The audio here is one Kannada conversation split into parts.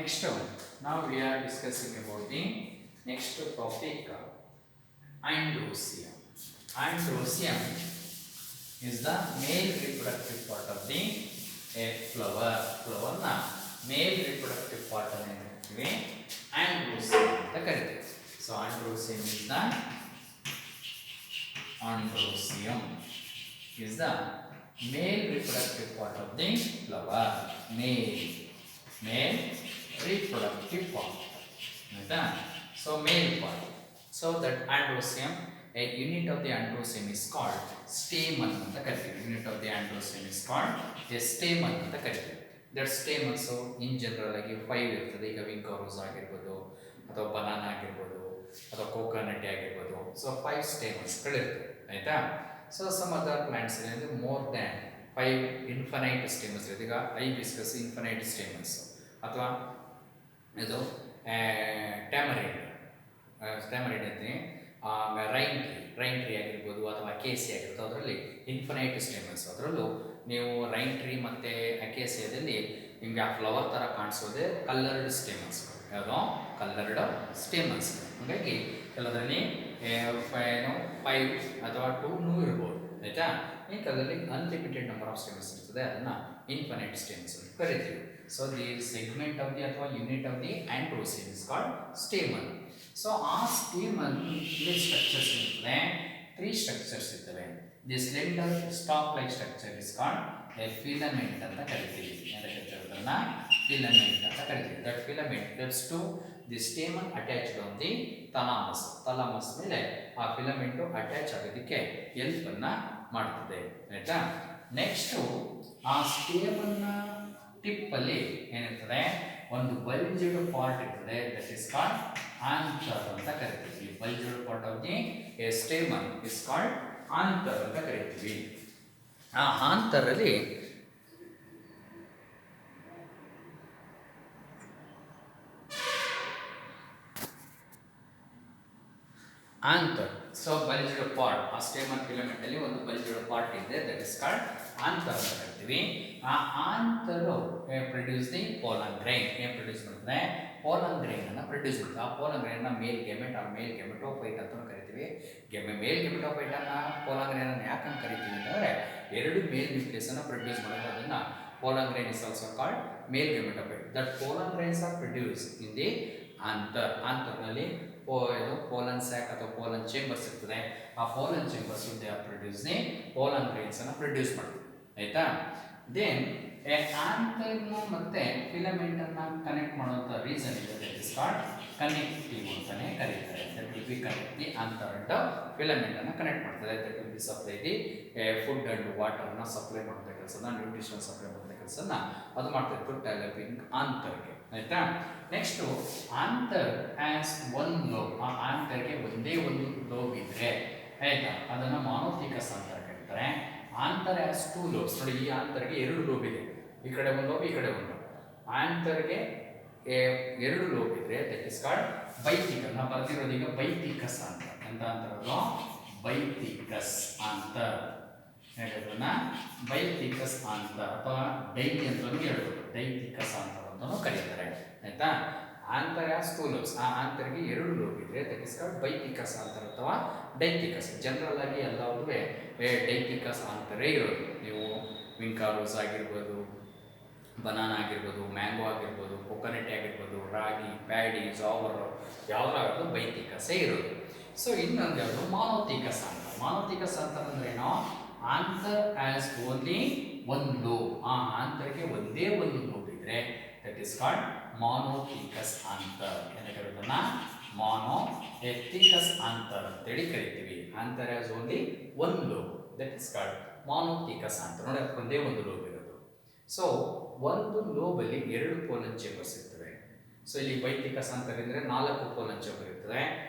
next now we are discussing about the next topic, androsium. Androsium is the male reproductive part of the flower. Flower na male reproductive part ಅನ್ನು ಹೇಳ್ತೀವಿ androsium ಅಂತ ಕರೀತೀವಿ. So androsium is the male reproductive part of the flower. Male reproductive part. So male part. So that androsium, a unit of the androsium is called stamen ಅಂತ ಕರೀತೀವಿ. Unit of the androsium is called a stamen ಅಂತ ಕರೀತೀವಿ. That stamens in general ಆಗಿ 5 ಇರ್ತದೆ. ಈಗ ವಿಂಕಾ ರೋಸ್ ಆಗಿರ್ಬೋದು ಅಥವಾ ಬನಾನಾ ಆಗಿರ್ಬೋದು ಅಥವಾ ಕೋಕೋನಟ್ ಆಗಿರ್ಬೋದು. ಸೊ 5 ಸ್ಟೇಮನ್ಸ್ಗಳಿರ್ತವೆ, ಆಯಿತಾ. ಸೊ ಸಮ್ ಅದರ್ ಪ್ಲಾಂಟ್ಸ್ ಅಂದರೆ ಮೋರ್ ದ್ಯಾನ್ 5 ಇನ್ಫನೈಟ್ ಸ್ಟೇಮನ್ಸ್ ಇರುತ್ತೆ. ಈಗ ಹೈಬಿಸ್ಕಸ್ ಇನ್ಫನೈಟ್ ಸ್ಟೇಮನ್ಸ್ ಅಥವಾ ಇದು ಟ್ಯಾಮರಿನ್ ಅಂತೀನಿ, ರೈನ್ ಟ್ರೀ ಆಗಿರ್ಬೋದು ಅಥವಾ ಅಕೇಸಿ ಆಗಿರ್ಬೋದು, ಅದರಲ್ಲಿ ಇನ್ಫನೈಟ್ ಸ್ಟೇಮನ್ಸ್. ಅದರಲ್ಲೂ ನೀವು ರೈನ್ ಟ್ರೀ ಮತ್ತು ಅಕೇಸಿಯಾದಲ್ಲಿ ನಿಮಗೆ ಆ ಫ್ಲವರ್ ಥರ ಕಾಣಿಸೋದೆ ಕಲ್ಲರ್ಡ್ ಸ್ಟೇಮನ್ಸ್. ಯಾವುದೋ ಕಲ್ಲರ್ಡ್ ಸ್ಟೇಮನ್ಸ್. ಹಾಗಾಗಿ ಕೆಲವರಲ್ಲಿ 5 ಅಥವಾ 2 ಇರ್ಬೋದು, ಆಯಿತಾ. ಈ ಕೆಲವರಲ್ಲಿ ಅನ್ಲಿಮಿಟೆಡ್ ನಂಬರ್ ಆಫ್ ಸ್ಟೇಮನ್ಸ್ ಇರ್ತದೆ, ಅದನ್ನು ಇನ್ಫನೈಟ್ ಸ್ಟೇಮನ್ಸ್ ಅಂತ ಕರಿತೀವಿ. So the segment of the ಅಥವಾ unit of the androsium is called stamen. So ಆ ಸ್ಟೇಮನ್ ಸ್ಟ್ರಕ್ಚರ್ಸ್ ಇರ್ತದೆ, 3 ಸ್ಟ್ರಕ್ಚರ್ಸ್ ಇರ್ತವೆ. The slender stalk like structure is called a filament ಅಂತ ಕರಿತೀವಿ. ಅದನ್ನ ಫಿಲಮೆಂಟ್ ಅಂತ ಕರಿತೀವಿ. That filament helps to the stamen attached on the thalamus ಮೇಲೆ ಆ ಫಿಲಮೆಂಟು ಅಟ್ಯಾಚ್ ಆಗೋದಕ್ಕೆ ಹೆಲ್ಪನ್ನು ಮಾಡ್ತದೆ, ಆಯಿತಾ. ನೆಕ್ಸ್ಟು ಆ ಸ್ಟೇಮನ್ನ ಟಿಪ್ಪಲ್ಲಿ ಏನಿರ್ತದೆ, ಒಂದು ಬಲ್ಜ್ಡ್ ಪಾರ್ಟ್ ಇರ್ತದೆ. ದಟ್ ಇಸ್ ಕಾಲ್ಡ್ ಆಂಥರ್ ಅಂತ ಕರಿತೀವಿ. Bulged part of the stamen is called anther ಅಂತ ಕರಿತೀವಿ. ಆ ಆಂಥರಲ್ಲಿ ಆಂಥರ್. ಸೊ ಬಲ್ಜ್ಡ್ ಪಾರ್ಟ್, ಆ ಸ್ಟೇಮನ್ ಫಿಲಮೆಂಟ್ ಅಲ್ಲಿ ಒಂದು ಬಲ್ಜ್ಡ್ ಪಾರ್ಟ್ ಇದೆ. ದಟ್ ಇಸ್ ಕಾಲ್ಡ್ ಆಂಥರ್ ಅಂತ ಕರಿತೀವಿ. ಆ anther produce the pollen grain. ಏನು ಪ್ರೊಡ್ಯೂಸ್ ಮಾಡ್ತದೆ? ಪೋಲನ್ ಗ್ರೈನ್ ಅನ್ನು ಪ್ರೊಡ್ಯೂಸ್ ಮಾಡ್ತದೆ. ಆ ಪೋಲನ್ ಗ್ರೈನ್ ಮೇಲ್ ಗೆಮೆಟ್ ಆ ಮೇಲ್ ಗೆಮೆಟೋಫೈಟ್ ಅಂತ ಕರಿತೀವಿ. ಮೇಲ್ ಗೆಮೆಟೋಫೈಟ್ ಅನ್ನ ಪೋಲನ್ ಗ್ರೈನ್ ಅನ್ನು ಯಾಕಂತ ಕರಿತೀವಿ ಅಂತಂದ್ರೆ, 2 ಮೇಲ್ ನ್ಯೂಕ್ಲಿಯಸ್ ಅನ್ನು ಪ್ರೊಡ್ಯೂಸ್ ಮಾಡೋದು. ಅದನ್ನ pollen grain is also called male gametophyte. That pollen grains are produce in the anther. ಆಂಥರ್ನಲ್ಲಿ ಇದು ಪೋಲನ್ ಸ್ಯಾಕ್ ಅಥವಾ ಪೋಲನ್ ಚೇಂಬರ್ಸ್ ಇರ್ತದೆ. ಆ pollen chambers they are produce the pollen grains ಅನ್ನು ಪ್ರೊಡ್ಯೂಸ್ ಮಾಡ್ತೀವಿ, ಆಯಿತಾ. ದೆನ್ ಆಂಥರ್ನ ಮತ್ತೆ ಫಿಲಮೆಂಟ್ ಅನ್ನ ಕನೆಕ್ಟ್ ಮಾಡುವಂಥ ರೀಸನ್ ಇದೆ. ದಟ್ ಇಸ್ ಕಾಲ್ಡ್ ಕನೆಕ್ಟಿವ್ ಅಂತಾನೆ ಕರೀತಾರೆ. That will be connect the anther and filament ಅನ್ನು ಕನೆಕ್ಟ್ ಮಾಡ್ತದೆ. That will be supply the food and ವಾಟರ್ನ ಸಪ್ಲೈ ಮಾಡುವಂಥ ಕೆಲಸನ, ನ್ಯೂಟ್ರಿಷನ್ ಸಪ್ಲೈ ಮಾಡುವಂಥ ಕೆಲಸನ ಅದು ಮಾಡ್ತಾರೆ ಥ್ರೂ ಡೆವಲಪಿಂಗ್ ಆಂಥರ್ಗೆ, ಆಯಿತಾ. Next anther has 1 lobe. ಆ ಆಂಥರ್ಗೆ ಒಂದೇ ಒಂದು ಲೋಬ್ ಇದ್ರೆ, ಆಯಿತಾ, ಅದನ್ನು ಮಾನೋಥಿಕಸ್ ಅಂತ ಕರೀತಾರೆ. Anther has 2 lobes. ನೋಡಿ, ಈ ಆಂಥರ್ಗೆ 2 ಲೋಬ್ ಇದೆ. ಈ ಕಡೆ ಒಂದು ಲೋಬ್, ಈ ಕಡೆ ಒಂದು ಲೋಬ್. ಆಂಥರ್ಗೆ 2 ಲೋಬ್ ಇದ್ರೆ ದಟ್ ಇಸ್ ಕಾಲ್ಡ್ ಬೈಥಿಕಸ್. ನಾವು ಬರ್ತಿರೋದು ಈಗ ಬೈಥಿಕಸ್ ಅಂತ. ಎಂತ ಅಂತಾರದು? ಬೈಥಿಕಸ್ ಆಂಥರ್. ಹೇಳೋದನ್ನ ಬೈಥಿಕಸ್ ಆಂಥರ್ ಅಥವಾ ಡೈತಿ ಅಂತಲೂ ಹೇಳ್ಬೋದು. ಡೈಥಿಕಸ್ ಆಂಥರ್ ಅಂತಲೂ ಕರೀತಾರೆ, ಆಯಿತಾ. Anther has 2 lobes. ಆ ಆಂಥರ್ಗೆ 2 ಲೋಬ್ ಇದ್ರೆ ದಟ್ ಇಸ್ ಕಾಲ್ಡ್ ಬೈಥಿಕಸ್ ಆಂಥರ್ ಅಥವಾ ಡೈಥಿಕಸ್. ಜನರಲ್ ಆಗಿ ಎಲ್ಲವೂ ಡೈಥಿಕಸ್ ಆಂಥರೇ ಇರೋದು. ನೀವು ವಿಂಕಾ ರೋಸ್ ಆಗಿರ್ಬೋದು, ಬನಾನಾ ಆಗಿರ್ಬೋದು, ಮ್ಯಾಂಗೋ ಆಗಿರ್ಬೋದು, ಕೊಕೊನಟ್ ಆಗಿರ್ಬೋದು, ರಾಗಿ, ಪ್ಯಾಡಿ, ಜೋವರ್ ಯಾವುದಾದ್ರೂ ಬೈಥಿಕಸ್ಸೇ ಇರೋದು. ಸೊ ಇನ್ನೊಂದು ಯಾವುದು? ಮಾನೋಥಿಕಸ್ ಅಂತ. ಮಾನೋಥಿಕಸ್ ಅಂತ ಅಂದ್ರೇನೋ, ಆಂಥರ್ ಹ್ಯಾಸ್ ಓನ್ಲಿ 1 ಲೋಬ್. ಆ ಆಂಥರ್ಗೆ ಒಂದೇ ಒಂದು ಲೋಬ್ ಇದ್ರೆ that is called monothecous anther. ಏನಕ್ಕೆ ಅದನ್ನ ಮಾನೋಥಿಕಸ್ ಆಂಥರ್ ಅಂತೇಳಿ ಕರಿತೀವಿ. Anther has only 1 lobe, that is called monothecous anther. ನೋಡಿ, ಒಂದೇ ಒಂದು ಲೋಬ್ ಇರೋದು. ಸೊ ಒಂದು ಲೋಬಲ್ಲಿ 2 ಪೋಲನ್ ಚೇಂಬರ್ಸ್ ಇರ್ತವೆ. ಸೊ ಇಲ್ಲಿ ಬೈಥಿಕಸ್ ಆಂಥರ್ ಇದ್ರೆ 4 ಪೋಲನ್ ಚೇಂಬರ್ ಇರ್ತದೆ.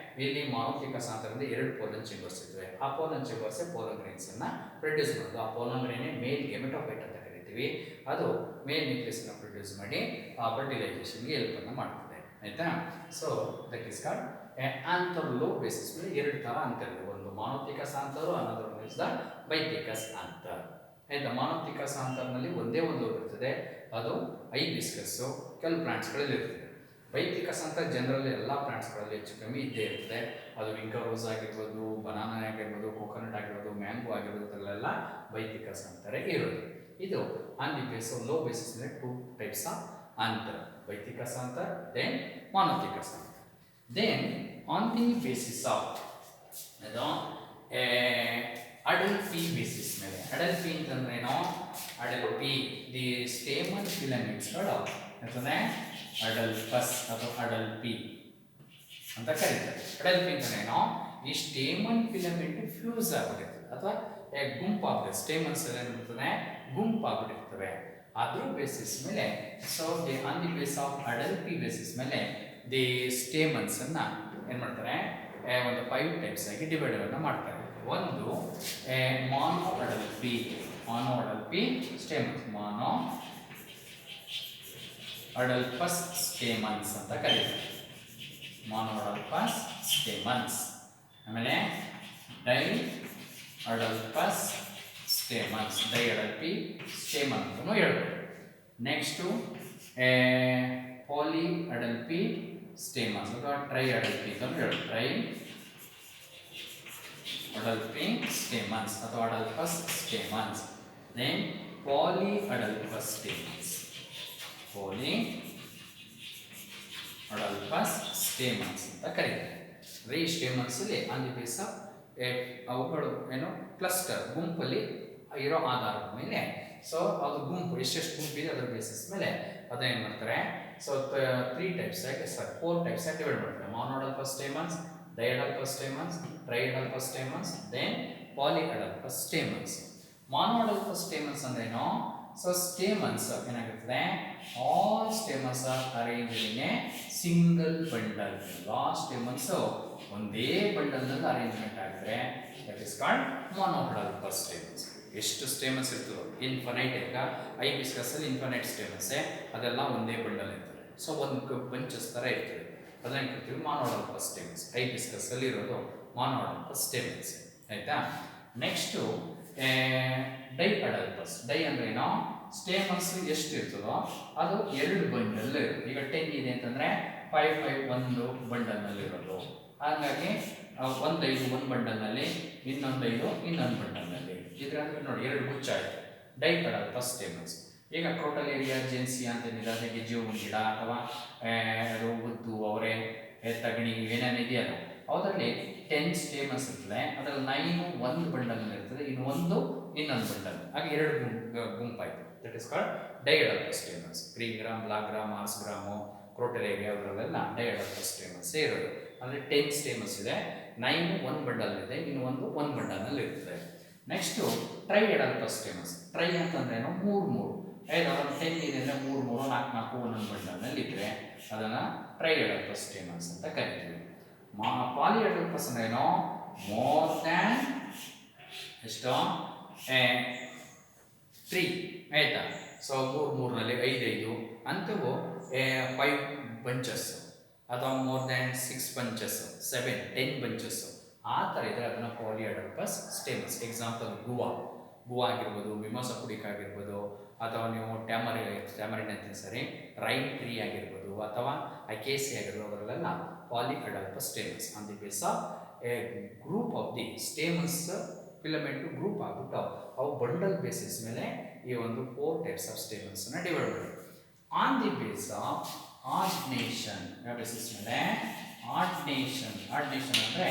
ಇಲ್ಲಿ ಮಾನೋಥಿಕಸ್ ಆಂಥರ್ ಅಂದ್ರೆ 2 ಪೋಲನ್ ಚೇಂಬರ್ಸ್ ಇರ್ತವೆ. ಆ ಪೋಲನ್ ಚೇಂಬರ್ಸ್ ಪೋಲನ್ ಗ್ರೈನ್ಸ್ ಅನ್ನ ಪ್ರೊಡ್ಯೂಸ್ ಮಾಡೋದು. ಆ ಪೋಲನ್ ಗ್ರೈನ್ ಮೇಲ್ ಗೆಮೆಟೋಫೈಟ್ ಅಂತ ಕರಿತೀವಿ. ಅದು ಮೇಲ್ ನ್ಯೂಕ್ಲಿಯಸ್ ಅನ್ನು ಪ್ರೊಡ್ಯೂಸ್ ಮಾಡಿ ಆ ಫರ್ಟಿಲೈಸೇಷನ್ಗೆ ಹೆಲ್ಪ್ ಅನ್ನು ಮಾಡ್ತದೆ, ಆಯಿತಾ. So that is called anther lobe basis ಮೇಲೆ 2 ಥರ ಆಂಥರ್ ಇದೆ. ಒಂದು monothecous anther, another one is the bithecous anther. ಆಯಿತಾ. ಮಾನೋಥಿಕಸ್ ಆಂಥರ್ನಲ್ಲಿ ಒಂದೇ ಒಂದು ಲೋಬ್ ಇರ್ತದೆ. ಅದು ಐಬಿಸ್ಕಸ್ಸು ಕೆಲವು ಪ್ಲಾಂಟ್ಸ್ಗಳಲ್ಲಿ ಇರ್ತದೆ. ವೈದಿಕಸ್ ಅಂತ ಜನರಲ್ ಎಲ್ಲ ಪ್ಲಾಂಟ್ಸ್ಗಳಲ್ಲಿ ಹೆಚ್ಚು ಕಮ್ಮಿ ಇದ್ದೇ ಇರುತ್ತೆ. ಅದು ವಿಂಕ ರೋಸ್ ಆಗಿರ್ಬೋದು, ಬನಾನಾ ಆಗಿರ್ಬೋದು, ಕೋಕೋನಟ್ ಆಗಿರ್ಬೋದು, ಮ್ಯಾಂಗೋ ಆಗಿರ್ಬೋದು, ಅದರಲ್ಲೆಲ್ಲ ವೈದಿಕಸ್ ಅಂತಾರೆ ಇರೋದು. ಇದು on the base low basis ಮೇಲೆ 2 ಟೈಪ್ಸ್ ಆಫ್ ಅಂತರ್, ವೈದಿಕಸ್ ಅಂತರ್, then monothecous anther. Then on the basis of ಅದು ಅಡಲ್ ಪಿ ಬೇಸಿಸ್ ಮೇಲೆ, ಅಡಲ್ ಪಿ ಅಂತಂದ್ರೇನು, ಅಡಲ್ ಪಿ ದಿ ಸ್ಟೇಮನ್ ಫಿಲಮೆಂಟ್ಸ್ಗಳು ಅಂತಂದರೆ ಅಡಲ್ಪಸ್ ಅಥವಾ ಅಡಲ್ ಪಿ ಅಂತ ಕರೀತಾರೆ. ಅಡಲ್ ಪಿ ಅಂತಂದ್ರೇನು, ಈ ಸ್ಟೇಮನ್ ಫಿಲಮೆಂಟ್ ಫ್ಯೂಸ್ ಆಗಿಬಿಟ್ಟಿರ್ತದೆ ಅಥವಾ ಗುಂಪಾಗ್ಬಿಡುತ್ತೆ. ಸ್ಟೇಮನ್ಸ್ ಎಲ್ಲ ಏನಿರ್ತದೆ ಗುಂಪಾಗ್ಬಿಟ್ಟಿರ್ತವೆ. ಅದ್ರ ಬೇಸಿಸ್ ಮೇಲೆ so the on the base of adelphy basis ಮೇಲೆ ದಿ ಸ್ಟೇಮನ್ಸ್ ಅನ್ನ ಏನು ಮಾಡ್ತಾರೆ, ಒಂದು 5 ಟೈಪ್ಸ್ ಆಗಿ ಡಿವೈಡ್ ಮಾಡ್ತಾರೆ. ಒಂದು monadelphy, ಮಾನೋ ಅಡಲ್ P stamens, monadelphous stamens ಅಂತ ಕರೀತಾರೆ. Monadelphous stamens. ಆಮೇಲೆ diadelphous stamens, diadelphy stamen ಅಂತಲೂ ಹೇಳ್ಬೋದು. ನೆಕ್ಸ್ಟು ಪಾಲಿ ಅಡಲ್ ಪಿ ಸ್ಟೇಮನ್ಸ್ ಅಥವಾ ಟ್ರೈ ಅಡಲ್ ಪಿ ಅಂತ ಹೇಳೋದು. ಟ್ರೈ ಅಡಲ್ ಪಿ ಸ್ಟೇಮನ್ಸ್ ಅಥವಾ adelphous stamens. Then polyadelphous stamens, polyadelphous stamens ಅಂತ ಕರೀತಾರೆ. ಈ ಸ್ಟೇಮನ್ಸಲ್ಲಿ ಆನ್ ದಿ ಬೇಸ್ ಆಫ್ ಅವುಗಳು ಏನು ಕ್ಲಸ್ಟರ್ ಗುಂಪಲ್ಲಿ ಇರೋ ಆಧಾರದ ಮೇಲೆ, ಸೊ ಅದು ಗುಂಪು ಎಷ್ಟೆಷ್ಟು ಗುಂಪಿದೆ ಅದರ ಬೇಸಿಸ್ ಮೇಲೆ ಅದೇನು ಮಾಡ್ತಾರೆ, ಸೊ 3 ಟೈಪ್ಸ್ ಆಗಿ 4 ಟೈಪ್ಸ್ ಆಗಿ ಡಿವೈಡ್ ಮಾಡ್ತಾರೆ. Monadelphous stamens, diadelphous stamens, triadelphous stamens, then polyadelphous stamens. Monadelphous stamens ಅಂದ್ರೇನು, ಸೊ ಸ್ಟೇಮನ್ಸ್ ಏನಾಗಿರ್ತದೆ, all stamens are arranged in a single bundle. ಎಲ್ಲ ಸ್ಟೇಮನ್ಸ್ ಒಂದೇ ಬಂಡಲ್ನಲ್ಲಿ ಅರೇಂಜ್ಮೆಂಟ್ ಆಗಿದ್ರೆ that is called monadelphous stamens. ಎಷ್ಟು ಸ್ಟೇಮನ್ಸ್ ಇರ್ತದೋ ಇನ್ಫನೈಟ್, ಈಗ ಐಬಿಸ್ಕಸ್ಸಲ್ಲಿ ಇನ್ಫನೈಟ್ ಸ್ಟೇಮನ್ಸೇ, ಅದೆಲ್ಲ ಒಂದೇ ಬಂಡಲ್ ಇರ್ತದೆ. ಸೊ ಒಂದು ಬಂಚಸ್ ಥರ ಇರ್ತದೆ, ಅದನ್ನು ಕರಿತೀವಿ ಮಾನೋಡಲ್ಪಸ್ ಸ್ಟೇಮನ್ಸ್. ಐಬಿಸ್ಕಸ್ಸಲ್ಲಿ ಇರೋದು ಮಾನೋಡಲ್ಪಸ್ ಸ್ಟೇಮನ್ಸ್. ಆಯಿತಾ. Next diadelphous. ಡೈ ಅಂದ್ರೆ ಏನೋ, ಸ್ಟೇಮನ್ಸ್ ಎಷ್ಟು ಇರ್ತದೋ ಅದು 2 ಬಂಡಲ್ ಇರುತ್ತೆ. ಈಗ 10 ಇದೆ ಅಂತಂದರೆ 5 ಒಂದು ಬಂಡಲ್ನಲ್ಲಿ ಇರೋದು. ಹಾಗಾಗಿ 1 5 ಒಂದು ಬಂಡಲ್ನಲ್ಲಿ, ಇನ್ನೊಂದು 5 ಇನ್ನೊಂದು ಬಂಡಲ್ನಲ್ಲಿ. ಇದರಲ್ಲಿ ನೋಡಿ 2 ಗುಚ್ಛ ಆಯಿತು, ಡೈ ಅಡಲ್ಪಸ್ ಸ್ಟೇಮನ್ಸ್. ಈಗ ಕ್ರೋಟಲೇರಿಯಾ ಜೆನ್ಸಿಯಾ ಅಂತ ಏನಿದೆ, ಅದಕ್ಕೆ ಜೀವನ ಗಿಡ ಅಥವಾ ಉದ್ದು, ಅವರೆ, ತಗಣಿ ಏನೇನು ಇದೆಯಲ್ಲ, ಅದರಲ್ಲಿ 10 ಸ್ಟೇಮನ್ಸ್ ಇರ್ತದೆ. ಅದರಲ್ಲಿ 9 ಒಂದು ಬಂಡಲ್ನಲ್ಲಿ ಇರ್ತದೆ, ಇನ್ನು 1 ಇನ್ನೊಂದು ಬಂಡಲ್. ಹಾಗೆ 2 ಗುಂಪಾಯಿತು. That is called diadelphous stamens. Green gram, black gram, mars gram, crotalaria ಅವರಲ್ಲೆಲ್ಲ ಡೈಅಡಲ್ಪಸ್ ಸ್ಟೇಮನ್ಸೇ ಇರೋದು. ಅಂದರೆ 10 ಸ್ಟೇಮನ್ಸ್ ಇದೆ, 9 ಒಂದು ಬಂಡಲ್ ಇದೆ, ಇನ್ನು 1 ಒಂದು ಬಂಡಲ್ನಲ್ಲಿ ಇರ್ತದೆ. Next ಟ್ರೈಅಡಲ್ಪಸ್ stamens. ಟ್ರೈ ಅಂತಂದ್ರೇನು, 3 ಅದನ್ನು 10 ಇದೆ ಅಂದರೆ 3 4 4 ಒಂದೊಂದು ಬಂಡಲ್ನಲ್ಲಿ ಇದ್ದರೆ ಅದನ್ನು ಟ್ರೈಅಡಲ್ಪಸ್ ಸ್ಟೇಮನ್ಸ್ ಅಂತ ಕರಿತೀವಿ. ಪಾಲಿಅಡಲ್ಪಸ್ ಅಂದ್ರೇನು, ಮೋರ್ ದ್ಯಾನ್ ಎಷ್ಟು 3, ಆಯಿತಾ. ಸೊ 3 5 ಅಂಥವು 5 ಬಂಚಸ್, ಅಥವಾ ಮೋರ್ ದ್ಯಾನ್ 6 ಬಂಚಸ್, 7 10 ಬಂಚಸ್ ಆ ಥರ ಇದ್ದರೆ ಅದನ್ನು ಪಾಲಿಅಡಲ್ಪಸ್ ಸ್ಟೇಮನ್ಸ್. ಎಕ್ಸಾಂಪಲ್ ಗುವಾ ಆಗಿರ್ಬೋದು, ಮಿಮೋಸಾ ಪುಡಿಕ್ ಆಗಿರ್ಬೋದು, ಅಥವಾ ನೀವು ಟ್ಯಾಮರಿನ್ ಅಂತ ಸರಿ, ರೈನ್ ಟ್ರೀ ಆಗಿರ್ಬೋದು, ಅಥವಾ ಅಕೇಸಿ ಆಗಿರ್ಬೋದು, ಅವರಲ್ಲೆಲ್ಲ polyadelphous stamens. On the base of a group of the stamens filament group ಆಗಿಬಿಟ್ಟು ಅವು ಬಂಡಲ್ ಬೇಸಿಸ್ ಮೇಲೆ ಈ ಒಂದು 4 ಟೈಪ್ಸ್ ಆಫ್ ಸ್ಟೇಮನ್ಸನ್ನು ಡಿವೈಡ್ ಮಾಡಿ. On the base of ordination, ಯಾವ ಬೇಸಿಸ್ ಮೇಲೆ, ಆರ್ಡಿನೇಷನ್. ಆರ್ಡಿನೇಷನ್ ಅಂದರೆ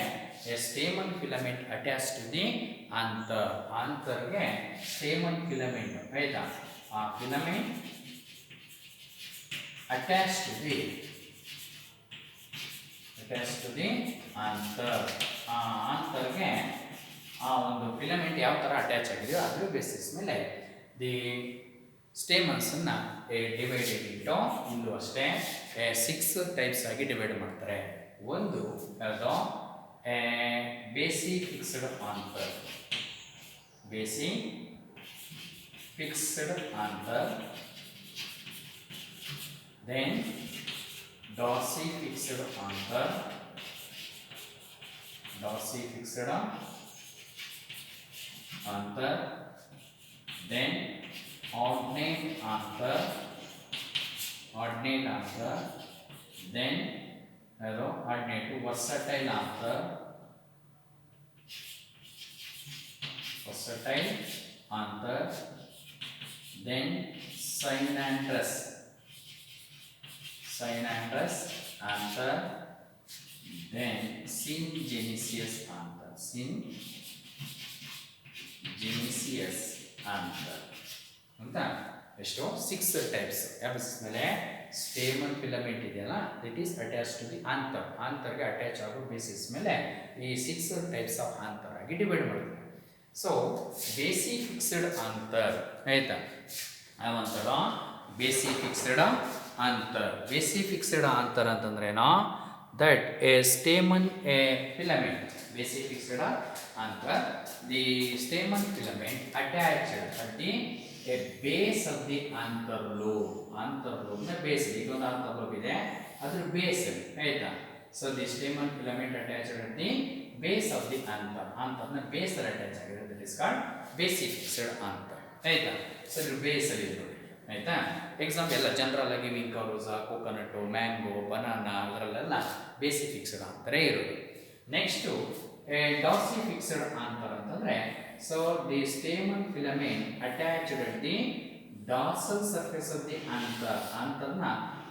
a stamen filament attach to the anther. ಆಂತರ್ಗೆ ಸ್ಟೇಮನ್ ಫಿಲಮೆಂಟ್, ಆಯಿತಾ, ಆ filament attach to the anther. ಆ ಆಂತರ್ಗೆ ಆ ಒಂದು ಫಿಲಮೆಂಟ್ ಯಾವ ಥರ ಅಟ್ಯಾಚ್ ಆಗಿದೆಯೋ ಅದ್ರ ಬೇಸಿಸ್ ಮೇಲೆ ದಿ ಸ್ಟೇಮನ್ಸನ್ನು ಡಿವೈಡೆಡ್ ಇಂಟು, ಇಲ್ಲೂ ಅಷ್ಟೇ 6 ಟೈಪ್ಸ್ ಆಗಿ ಡಿವೈಡ್ ಮಾಡ್ತಾರೆ. ಒಂದು ಯಾವುದು, basifixed anther, basifixed anther. Then dorsifixed anther, dorsifixed anther. Then alternate anther, ordinate anther, then ಅದು ordinate versatile anther, versatile anther, then synandrous anther, then syngenesious anther, ಅಂತ ಎಷ್ಟು 6 ಟೈಪ್ಸ್. ಯಾವ ಬೇಸಿಸ್ ಮೇಲೆ? ಸ್ಟೇಮನ್ ಫಿಲಮೆಂಟ್ ಇದೆಯಲ್ಲ, that is attach to the anther. ಆಂಥರ್ಗೆ ಅಟ್ಯಾಚ್ ಆಗೋ ಬೇಸಿಸ್ ಮೇಲೆ ಈ 6 ಟೈಪ್ಸ್ ಆಫ್ ಆಂಥರ್ ಆಗಿ ಡಿವೈಡ್ ಮಾಡಿದ್ವಿ. ಸೊ ಬೇಸಿ ಫಿಕ್ಸ್ಡ್ ಆಂಥರ್ ಆಯ್ತಾ, ಅವಂತರ basifixed anther. Basifixed anther ಅಂತಂದ್ರೇನೋ, that a stamen a filament. Basifixed anther, the stamen filament attached at the a base of the anther lobe. Anther ಲೋಬ್ನ ಬೇಸ್, ಇದೊಂದು ಆಂಥರ್ ಲೋಬ್ ಇದೆ, ಅದ್ರ ಬೇಸ್ ಆಯ್ತಾ. So the stamen filament attached at the base of the anther. ಆಂಥರ್ನ ಬೇಸ್ ಅಲ್ಲಿ ಅಟ್ಯಾಚ್ ಆಗಿದೆ, that is called basifixed anther ಆಯ್ತಾ. ಸೊ ಇದ್ರ ಬೇಸ್ ಅಲ್ಲಿ ಇರೋದು ಆಯ್ತಾ. ಎಕ್ಸಾಂಪಲ್ ಎಲ್ಲ ಜನರಲ್ ಆಗಿ ಮಿಂಕರೋಸ, ಕೋಕೋನಟ್, ಮ್ಯಾಂಗೋ, ಬನಾನಾ ಅದರಲ್ಲೆಲ್ಲ ಬೇಸಿ ಫಿಕ್ಸ್ಡ್ ಆಂಥರೇ ಇರೋದು. ನೆಕ್ಸ್ಟು ಡಾರ್ಸಿ ಫಿಕ್ಸ್ಡ್ ಆಂಥರ್ ಅಂತಂದ್ರೆ, so the stamen filament attached at the dorsal surface of the anther. ಆಂಥರ್ನ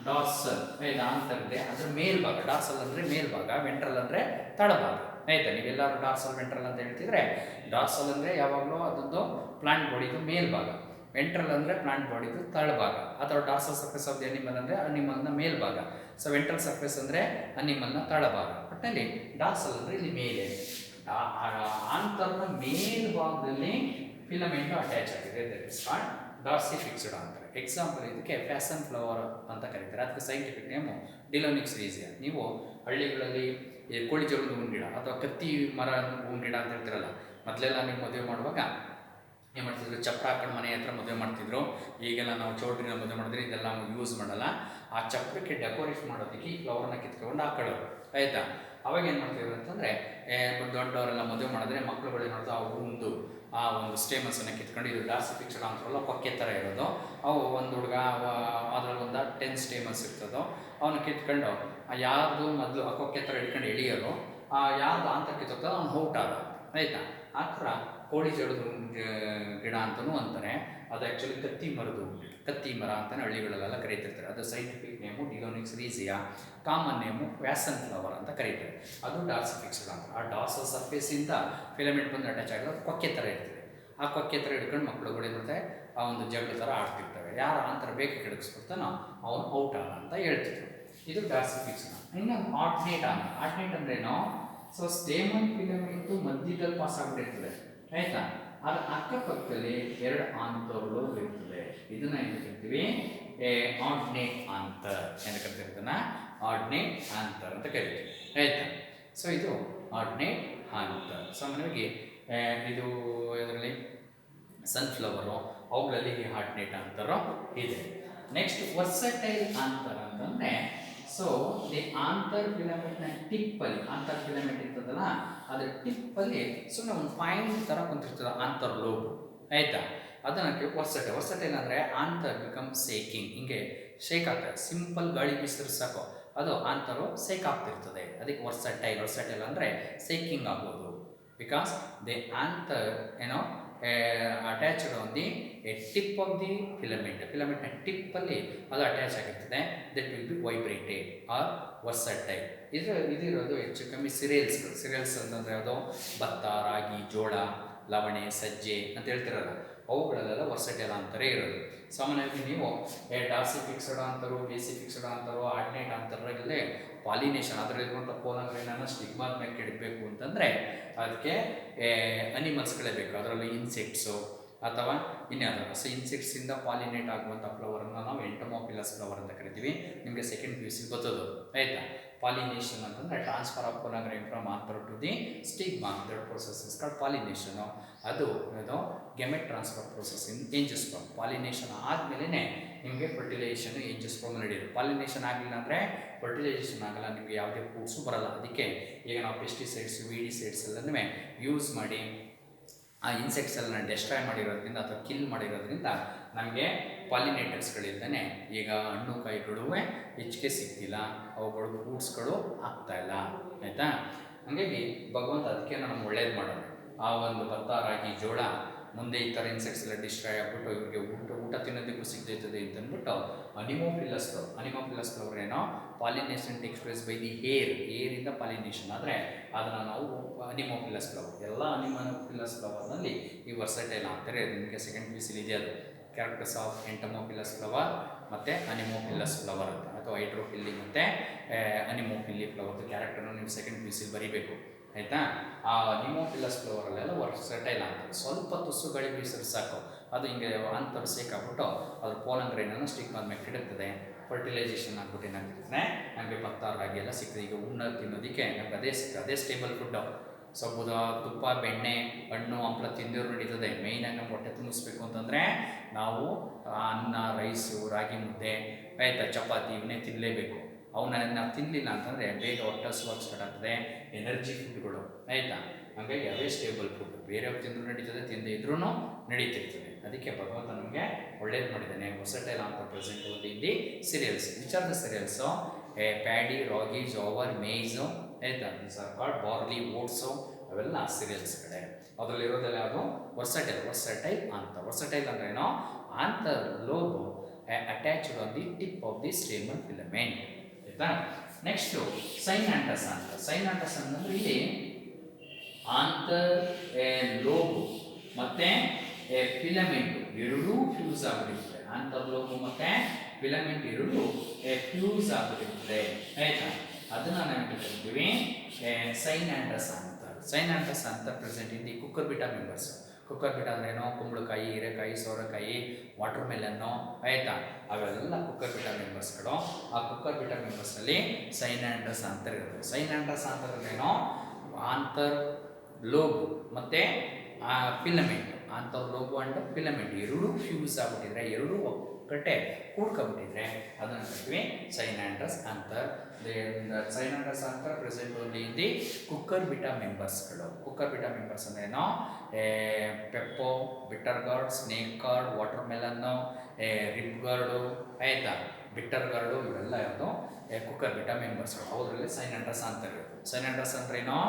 ಡಾರ್ಸಲ್ ಆಂಥರ್ ಇದೆ, ಅದ್ರ ಮೇಲ್ಭಾಗ. ಡಾರ್ಸಲ್ ಅಂದ್ರೆ ಮೇಲ್ಭಾಗ, ವೆಂಟ್ರಲ್ ಅಂದ್ರೆ ತಳಭಾಗ ಆಯ್ತಾ. ನೀವೆಲ್ಲರೂ ಡಾರ್ಸಲ್ ವೆಂಟ್ರಲ್ ಅಂತ ಹೇಳ್ತಿದ್ರೆ, ಡಾರ್ಸಲ್ ಅಂದರೆ ಯಾವಾಗಲೂ ಅದೊಂದು ಪ್ಲಾಂಟ್ ಬಾಡಿದು ಮೇಲ್ಭಾಗ, ವೆಂಟ್ರಲ್ ಅಂದರೆ ಪ್ಲಾಂಟ್ ಬಾಡಿದು ತಳಭಾಗ. ಅಥವಾ dorsal surface of the animal ಅಂದರೆ ಅನಿಮಲ್ನ ಮೇಲ್ಭಾಗ. ಸೊ ವೆಂಟ್ರಲ್ ಸರ್ಫೇಸ್ ಅಂದರೆ ಅನಿಮಲ್ನ ತಳಭಾಗ. ಒಟ್ಟಿನಲ್ಲಿ ಡಾರ್ಸಲ್ ಅಂದರೆ ಇಲ್ಲಿ ಮೇಲೆ, ಆಂಥರ್ನ ಮೇಲ್ಭಾಗದಲ್ಲಿ ಫಿಲಮೆಂಟ್ ಅಟ್ಯಾಚ್ ಆಗಿದೆ, that is called Darcy fixed anther. Example ಇದಕ್ಕೆ ಫ್ಯಾಷನ್ ಫ್ಲವರ್ ಅಂತ ಕರೀತಾರೆ, ಅದಕ್ಕೆ ಸೈಂಟಿಫಿಕ್ ನೇಮು ಡಿಲೋನಿಕ್ಸ್ ರೀಸಿಯಾ. ನೀವು ಹಳ್ಳಿಗಳಲ್ಲಿ ಕೋಳಿ ಜೋಳದ ಹೂವಿನ ಗಿಡ ಅಥವಾ ಕತ್ತಿ ಮರ ಹೂವಿನ ಗಿಡ ಅಂತ ಹೇಳ್ತಿರಲ್ಲ, ಮೊದಲೆಲ್ಲ ನೀವು ಮದುವೆ ಮಾಡುವಾಗ ಏನು ಮಾಡ್ತಿದ್ರು, ಚಪ್ರ ಹಾಕೊಂಡು ಮನೆ ಹತ್ರ ಮದುವೆ ಮಾಡ್ತಿದ್ರು. ಈಗೆಲ್ಲ ನಾವು ಚೌಲ್ಟ್ರಿನ ಮದುವೆ ಮಾಡಿದ್ರೆ ಇದೆಲ್ಲ ಯೂಸ್ ಮಾಡಲ್ಲ. ಆ ಚಪ್ರಕ್ಕೆ ಡೆಕೋರೇಟ್ ಮಾಡೋದಕ್ಕೆ ಈ ಫ್ಲವರ್ನ ಕಿತ್ಕೊಂಡು ಹಾಕೊಳ್ಳೋರು ಆಯಿತಾ. ಅವಾಗ ಏನು ಮಾಡ್ತಿದ್ರು ಅಂತಂದರೆ, ದೊಡ್ಡವರೆಲ್ಲ ಮದುವೆ ಮಾಡಿದ್ರೆ ಮಕ್ಕಳುಗಳು ಏನು ಮಾಡ್ತಾವೆ, ಆ ಒಂದು ಸ್ಟೇಮನ್ಸನ್ನು ಕಿತ್ಕೊಂಡು, ಇದು ಡಾರ್ಸಿ ಫಿಕ್ಸ್ಡ್ ಆಂಥರಲ್ಲ ಕೊಕ್ಕೆ ಥರ ಇರೋದು, ಅವು ಒಂದು ಹುಡುಗ ಅದರಲ್ಲಿ ಒಂದು 10 ಸ್ಟೇಮನ್ಸ್ ಇರ್ತದೋ, ಅವನು ಕಿತ್ಕೊಂಡು ಯಾರ್ದು ಮೊದಲು ಆ ಕೊಕ್ಕೆ ಥರ ಹಿಡ್ಕೊಂಡು ಎಳಿಯೋರು, ಯಾರ್ದು ಆಂಥರ್ ಕಿತ್ತೋಗ್ತದೋ ಅವ್ನು ಔಟ್ ಆದ ಆಯಿತಾ. ಆ ಥರ ಕೋಳಿ ಜೋಳದ ಗಿಡ ಅಂತಲೂ ಅಂತಾನೆ. ಅದು ಆ್ಯಕ್ಚುಲಿ ಕತ್ತಿ ಮರ ಅಂತಲೇ ಹಳ್ಳಿಗಳಲ್ಲೆಲ್ಲ ಕರೀತಿರ್ತಾರೆ. ಅದು scientific name Delonix regia, common name ವ್ಯಾಸನ್ ಫ್ಲವರ್ ಅಂತ ಕರೀತಾರೆ. ಅದು ಡಾರ್ಸಿ ಫಿಕ್ಸ್ಡ್ ಆಂಥರ್. ಆ ಡಾರ್ಸಲ್ ಸರ್ಫೇಸಿಂದ ಫಿಲಮೆಂಟ್ ಬಂದು ಅಟ್ಯಾಚ್ ಆಗೋದು ಕೊಕ್ಕೆ ಥರ ಇರ್ತದೆ. ಆ ಕೊಕ್ಕೆ ಥರ ಹಿಡ್ಕೊಂಡು ಮಕ್ಕಳುಗಳು ಏನಿರುತ್ತೆ, ಆ ಒಂದು ಜಗಳ ಥರ ಆಡ್ತಿರ್ತವೆ. ಯಾರು ಆಂಥರ್ ಬೇಕು ಕೆಡಗಿಸ್ಬಿಡ್ತಾನೋ ಅವನು ಔಟ್ ಆದ ಅಂತ ಹೇಳ್ತಿದ್ರು. ಇದು ಡಾರ್ಸಿ ಫಿಕ್ಸ್ಡ್. ಇನ್ನೊಂದು ಆರ್ಡಿನೇಟ್ ಅಂದ್ರೇನೋ, ಸೊ ಸ್ಟೇಮನ್ ಫಿಲಮೆಂಟು ಮಧ್ಯದಲ್ಲಿ ಪಾಸ್ ಆಗಿಬಿಟ್ಟಿರ್ತದೆ ಆಯಿತಾ. ಅದ್ರ ಅಕ್ಕಪಕ್ಕದಲ್ಲಿ 2 ಆಂಥರ್ಗಳು ಇರ್ತದೆ. ಇದನ್ನ ಏನು ಕರಿತೀವಿ, ಆರ್ಡಿನೇಟ್ ಆಂಥರ್ ಅಂತ ಕರಿತೀವಿ. ಇದನ್ನ ಆರ್ಡಿನೇಟ್ ಆಂಥರ್ ಅಂತ ಕರಿತೀವಿ ಆಯಿತಾ. ಸೊ ಇದು ಆರ್ಡಿನೇಟ್ ಆಂಥರ್. ಸಾಮಾನ್ಯವಾಗಿ ಇದು ಇದರಲ್ಲಿ ಸನ್ಫ್ಲವರು ಅವುಗಳಲ್ಲಿ ಆರ್ಡಿನೇಟ್ ಆಂಥರ್ ಇದೆ. ನೆಕ್ಸ್ಟ್ ವರ್ಸಟೈಲ್ ಆಂಥರ್ ಅಂತಂದರೆ, ಸೊ ದಿ ಆಂಥರ್ ಫಿಲಮೆಂಟ್ನ ಟಿಪ್ಪಲ್ಲಿ, ಆಂಥರ್ ಫಿಲಮೆಂಟ್ ಇರ್ತದಲ್ಲ ಅದರ ಟಿಪ್ಪಲ್ಲಿ ಸುಮ್ಮನೆ ಒಂದು ಪಾಯಿಂಟ್ ಥರ ಕುಂತಿರ್ತದೆ ಆಂಥರ್ ಲೋಬ್ ಆಯಿತಾ. ಅದನ್ನು ವರ್ಸಟೈಲ್ ಅಂದರೆ ಆಂಥರ್ ಬಿಕಮ್ ಸೇಕಿಂಗ್, ಹಿಂಗೆ ಶೇಕ್ ಆಗ್ತದೆ. ಸಿಂಪಲ್ ಗಾಳಿ ಬೀಸಿದ್ರೆ ಸಾಕು ಅದು ಆಂಥರು ಶೇಕ್ ಆಗ್ತಿರ್ತದೆ, ಅದಕ್ಕೆ ವರ್ಸಟೈಲ್ ಅಂದರೆ ಸೇಕಿಂಗ್ ಆಗ್ಬೋದು. ಬಿಕಾಸ್ ದಿ ಆಂಥರ್ ಏನೋ attached on the tip of the ಫಿಲಮೆಂಟ್ನ ಟಿಪ್ಪಲ್ಲಿ ಅದು ಅಟ್ಯಾಚ್ ಆಗಿರ್ತದೆ. That will be vibrated or versatile. ಇದಿರೋದು ಹೆಚ್ಚು ಕಮ್ಮಿ ಸಿರಿಯಲ್ಸ್ ಅಂತಂದರೆ ಯಾವುದೋ ಭತ್ತ, ರಾಗಿ, ಜೋಳ, ಲವಣೆ, ಸಜ್ಜೆ ಅಂತ ಹೇಳ್ತಿರಲ್ಲ, ಅವುಗಳಲ್ಲೆಲ್ಲ ವರ್ಸಟೈಲ್ ಆಂಥರೇ ಇರೋದು. ಸಾಮಾನ್ಯವಾಗಿ ನೀವು dorsifixed anther, basifixed anther, ordinate ಆಂಥರಲ್ಲೇ ಪಾಲಿನೇಷನ್ ಅದರಲ್ಲಿರುವಂಥ ಪೋಲಂಗ್ರೇನನ್ನು ಸ್ಟಿಗ್ಮಾದ ಮೇಲೆ ಕೆಡಬೇಕು ಅಂತಂದರೆ ಅದಕ್ಕೆ ಅನಿಮಲ್ಸ್ಗಳೇ ಬೇಕು. ಅದರಲ್ಲಿ ಇನ್ಸೆಕ್ಟ್ಸು ಅಥವಾ ಇನ್ಯಾವುದಾದ್ರು. ಸೊ ಇನ್ಸೆಕ್ಟ್ಸಿಂದ ಪಾಲಿನೇಟ್ ಆಗುವಂಥ ಫ್ಲವರನ್ನು ನಾವು ಎಂಟೊಮೊಫಿಲಸ್ ಫ್ಲವರ್ ಅಂತ ಕರಿತೀವಿ. ನಿಮಗೆ ಸೆಕೆಂಡ್ PUC ಗೊತ್ತದು ಆಯಿತಾ. ಪಾಲಿನೇಷನ್ ಅಂತಂದರೆ transfer of pollen grain from anther to the stigma, that process is called pollination. ಅದು gamete transfer process in angiosperm. Pollination ಆದಮೇಲೆ ನಿಮಗೆ ಫರ್ಟಿಲೈಸೇಷನ್ ಏಂಜಿಯೋಸ್ಪರ್ಮ್ ನಡೆಯೋದು. ಪಾಲಿನೇಷನ್ ಆಗಲಿಲ್ಲ ಅಂದರೆ ಫರ್ಟಿಲೈಸೇಷನ್ ಆಗಲ್ಲ, ನಿಮಗೆ ಯಾವುದೇ ಫ್ರೂಟ್ಸು ಬರಲ್ಲ. ಅದಕ್ಕೆ ಈಗ ನಾವು ಪೆಸ್ಟಿಸೈಡ್ಸ್, ವೀಡಿಸೈಡ್ಸ್ ಎಲ್ಲನೂ ಯೂಸ್ ಮಾಡಿ ಆ ಇನ್ಸೆಕ್ಟ್ಸ್ ಎಲ್ಲ ಡೆಸ್ಟ್ರಾಯ್ ಮಾಡಿರೋದ್ರಿಂದ ಅಥವಾ ಕಿಲ್ ಮಾಡಿರೋದ್ರಿಂದ ನಮಗೆ ಪಾಲಿನೇಟರ್ಸ್ಗಳಿಂದನೇ ಈಗ ಹಣ್ಣು ಕಾಯಿಗಳು ಹೆಚ್ಚಿಗೆ ಸಿಗ್ತಿಲ್ಲ, ಅವುಗಳು ಫ್ರೂಟ್ಸ್ಗಳು ಆಗ್ತಾಯಿಲ್ಲ, ಆಯಿತಾ. ಹಾಗಾಗಿ ಭಗವಂತ ಅದಕ್ಕೆ ನಮ್ಗೆ ಒಳ್ಳೇದು ಮಾಡೋದು. ಆ ಒಂದು ಭತ್ತ, ರಾಗಿ, ಜೋಳ ಮುಂದೆ ಈ ಥರ ಇನ್ಸೆಕ್ಟ್ಸ್ ಎಲ್ಲ ಡಿಸ್ಟ್ರಾಯ್ ಆಗಿಬಿಟ್ಟು ಇವ್ರಿಗೆ ಊಟ ತಿನ್ನೋದಕ್ಕೂ ಸಿಗ್ತೈತದೆ ಅಂತ ಅಂದ್ಬಿಟ್ಟು ಅನಿಮೋಫಿಲಸ್ ಫ್ಲವರ್ ಏನೋ pollination takes place by the ಏರಿಂದ ಪಾಲಿನೇಷನ್ ಆದರೆ ಅದನ್ನು ನಾವು ಅನಿಮೋಫಿಲಸ್ ಫ್ಲವರ್. ಎಲ್ಲ ಅನಿಮೋಫಿಲಸ್ ಫ್ಲವರ್ನಲ್ಲಿ ಈ ವರ್ಸಟೈಲ್ ಅಂತಾರೆ. ನಿಮಗೆ ಸೆಕೆಂಡ್ ಪೀಸಲ್ಲಿ ಇದೆ ಅದು ಕ್ಯಾರೆಕ್ಟರ್ಸ್ ಆಫ್ ಎಂಟಮೋಫಿಲಸ್ ಫ್ಲವರ್ ಮತ್ತು ಅನಿಮೋಫಿಲಸ್ ಫ್ಲವರ್ ಅಂತ, ಅಥವಾ ಹೈಡ್ರೋಫಿಲ್ಲಿ ಮತ್ತು ಅನಿಮೋಫಿಲ್ಲಿ ಫ್ಲವರ್ದು ಕ್ಯಾರೆಕ್ಟರ್ನ ನೀವು ಸೆಕೆಂಡ್ ಪೀಸಲ್ಲಿ ಬರೀಬೇಕು, ಆಯಿತಾ. ಆ ಅನಿಮೋಫಿಲಸ್ ಫ್ಲವರಲ್ಲೆಲ್ಲ ವರ್ಸಟೈಲ್ ಅಂತ ಸ್ವಲ್ಪ ತುಸು ಗಾಳಿ ಬೀಸಿದ್ರೆ ಸಾಕು, ಅದು ಹಿಂಗೆ ಅಂತರ್ ಸೇಕಾಗ್ಬಿಟ್ಟು ಅದ್ರ ಪೋಲನ್ ಗ್ರೈನನ್ನು ಸ್ಟಿಕ್ ಆದ್ಮೇಲೆ ಕೆಡುತ್ತದೆ, ಫರ್ಟಿಲೈಸೇಷನ್ ಆಗ್ಬಿಟ್ಟು ಏನಾಗ್ತಿರ್ತದೆ ನಮಗೆ ಭತ್ತ, ರಾಗಿ ಎಲ್ಲ ಸಿಗ್ತದೆ. ಈಗ ಉಣ್ಣ ತಿನ್ನೋದಕ್ಕೆ ನಮ್ಗೆ ಅದೇ ಸ್ಟೇಬಲ್ ಫುಡ್ಡು. ಸೊಪ್ಪುದ ತುಪ್ಪ, ಬೆಣ್ಣೆ, ಹಣ್ಣು, ಹಂಪಲ ತಿಂದಿರು ನಡೀತದೆ. ಮೇಯ್ನಾಗಿ ನಮ್ಮ ಹೊಟ್ಟೆ ತುಂಬಿಸ್ಬೇಕು ಅಂತಂದರೆ ನಾವು ಅನ್ನ, ರೈಸು, ರಾಗಿ ಮುದ್ದೆ, ಆಯಿತಾ, ಚಪಾತಿ ಇವನ್ನೇ ತಿನ್ನಲೇಬೇಕು. ಅವನ್ನ ತಿನ್ನಲಿಲ್ಲ ಅಂತಂದರೆ ಬೇಗ ಹೊಟ್ಟೆ ಹಸುವಾಗಿ ಸ್ಟಾರ್ಟ್ ಆಗ್ತದೆ. ಎನರ್ಜಿ ಫುಡ್ಗಳು, ಆಯಿತಾ. ಹಾಗಾಗಿ ಅವೇ ಸ್ಟೇಬಲ್ ಫುಡ್. ಬೇರೆಯವ್ರು ತಿಂದರೂ ನಡೀತದೆ, ತಿಂದೇ ಇದ್ರೂ ನಡೀತಿರ್ತದೆ. ಅದಕ್ಕೆ ಭಗವಂತ ನಮಗೆ ಒಳ್ಳೇದು ಮಾಡಿದ್ದಾನೆ. ವರ್ಸಟೈಲ್ ಅಂತ ಪ್ರೆಸೆಂಟ್ ಓದಿ cereals. Which are the cereals? Paddy, ragi, jowar, maize, ಆಯಿತಾ, ಕಾಲ್ಡ್ ಬಾರ್ಲಿ, ಓಟ್ಸು, ಅವೆಲ್ಲ ಸೀರಿಯಲ್ಸ್ಗಳೇ. ಅದರಲ್ಲಿರೋದೆಲ್ಲ ಯಾವುದು? ವರ್ಸಟೈಲ್ ಅಂತ. ವರ್ಸಟೈಲ್ ಅಂದ್ರೇನೋ anther lobe attached on the tip of the stamen filament, ಆಯಿತಾ. ನೆಕ್ಸ್ಟು ಸೈನಾಂಟಸ್ ಅಂತ. ಸೈನಾಂಟಸ್ ಅಂತಂದ್ರೆ ಇಲ್ಲಿ ಆಂತರ್ ಲೋಬು ಮತ್ತು ಫಿಲಮೆಂಟು ಎರಡೂ ಫ್ಯೂಸ್ ಆಗಿಬಿಡುತ್ತೆ. ಆಂತರ್ ಲೋಬು ಮತ್ತು ಫಿಲಮೆಂಟ್ ಎರಡೂ ಫ್ಯೂಸ್ ಆಗಿಬಿಡುತ್ತೆ, ಆಯಿತಾ. ಅದನ್ನು ನಾವು ಕರಿತೀವಿ ಸೈನಾಂಟಸ್ ಅಂತ. ಸೈನಾಂಟಸ್ ಅಂತ ಪ್ರೆಸೆಂಟ್ ಇನ್ ದಿ ಕುಕ್ಕರ್ಬಿಟಾ ಮೆಂಬರ್ಸ್. ಕುಕ್ಕರ್ಬಿಟಾ ಅಂದ್ರೇನೋ ಕುಂಬಳಕಾಯಿ, ಹೀರೆಕಾಯಿ, ಸೋರೆಕಾಯಿ, ವಾಟರ್ ಮೆಲನ್ನು, ಆಯಿತಾ, ಅವೆಲ್ಲ ಕುಕ್ಕರ್ಬಿಟಾ ಮೆಂಬರ್ಸ್ಗಳು. ಆ ಕುಕ್ಕರ್ಬಿಟಾ ಮೆಂಬರ್ಸಲ್ಲಿ ಸೈನಾಂಟಸ್ ಅಂತ ಇರುತ್ತೆ. ಸೈನಾಂಟಸ್ ಅಂತಂದ್ರೇನೋ ಆಂತರ್ ಲೋಬು ಮತ್ತು filament. Anther lobe and filament ಎರಡೂ ಫ್ಯೂಸ್ ಆಗಿಬಿಟ್ಟಿದ್ರೆ, ಎರಡೂ ಒಕ್ಕಟ್ಟೆ ಕೂಡ್ಕೊಂಡ್ಬಿಟ್ಟಿದ್ರೆ ಅದನ್ನು ಕರಿತೀವಿ synanthous anther. Synanthous anther present only in the cucurbita ಮೆಂಬರ್ಸ್ಗಳು. ಕುಕ್ಕರ್ಬಿಟಾ ಮೆಂಬರ್ಸ್ ಅಂದ್ರೇನೋ pepo, bitter gourd, snake gourd, watermelon, ರಿಪ್ ಗಾರ್ಡು, ಆಯಿತಾ, ಬಿಟ್ಟರ್ ಗಾರ್ಡು, ಇವೆಲ್ಲ ಯಾವುದು ಕುಕ್ಕರ್ಬಿಟಾ ಮೆಂಬರ್ಸ್ಗಳು. ಅದರಲ್ಲಿ ಸೈನಾಂಟಸ್ ಅಂತರ್ ಇರುತ್ತೆ. ಸೈನಾಂಟಸ್ ಅಂದ್ರೇನೋ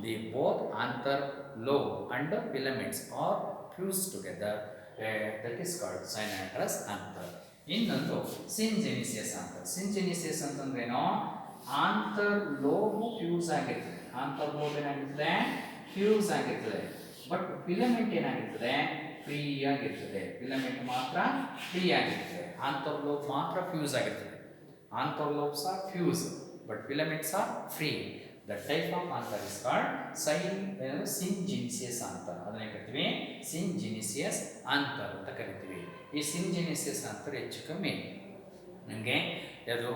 the both anther lobe and filaments are fuse together, that is called synanthous anther. ಇನ್ನೊಂದು ಸಿನ್ಜೆನಿಸಿಯಸ್ ಅಂತರ್. ಸಿನ್ಜೆನಿಸಿಯಸ್ ಅಂತಂದ್ರೇನೋ ಆಂತರ್ ಲೋಬು ಫ್ಯೂಸ್ ಆಗಿರ್ತದೆ. ಆಂತರ್ ಲೋಬ್ ಏನಾಗಿರ್ತದೆ? ಫ್ಯೂಸ್ ಆಗಿರ್ತದೆ. ಬಟ್ ಫಿಲಮೆಂಟ್ ಏನಾಗಿರ್ತದೆ? ಫ್ರೀ ಆಗಿರ್ತದೆ. ಫಿಲಮೆಂಟ್ ಮಾತ್ರ ಫ್ರೀ ಆಗಿರ್ತದೆ. ಆಂತರ್ ಲೋಬ್ ಮಾತ್ರ ಫ್ಯೂಸ್ ಆಗಿರ್ತದೆ. Anther lobes are fuse but filaments are free. The type of anther is called syngenesious anther. ಅದನ್ನೇ ಕರಿತೀವಿ ಸಿನ್ಜೆನಿಸಿಯಸ್ ಅಂತರ್ ಅಂತ ಕರಿತೀವಿ. ಈ ಸಿನ್ಜೆನಿಸಿಯಸ್ ಅಂತರ್ ಹೆಚ್ಚು ಕಮ್ಮಿ ನನಗೆ ಯಾವುದು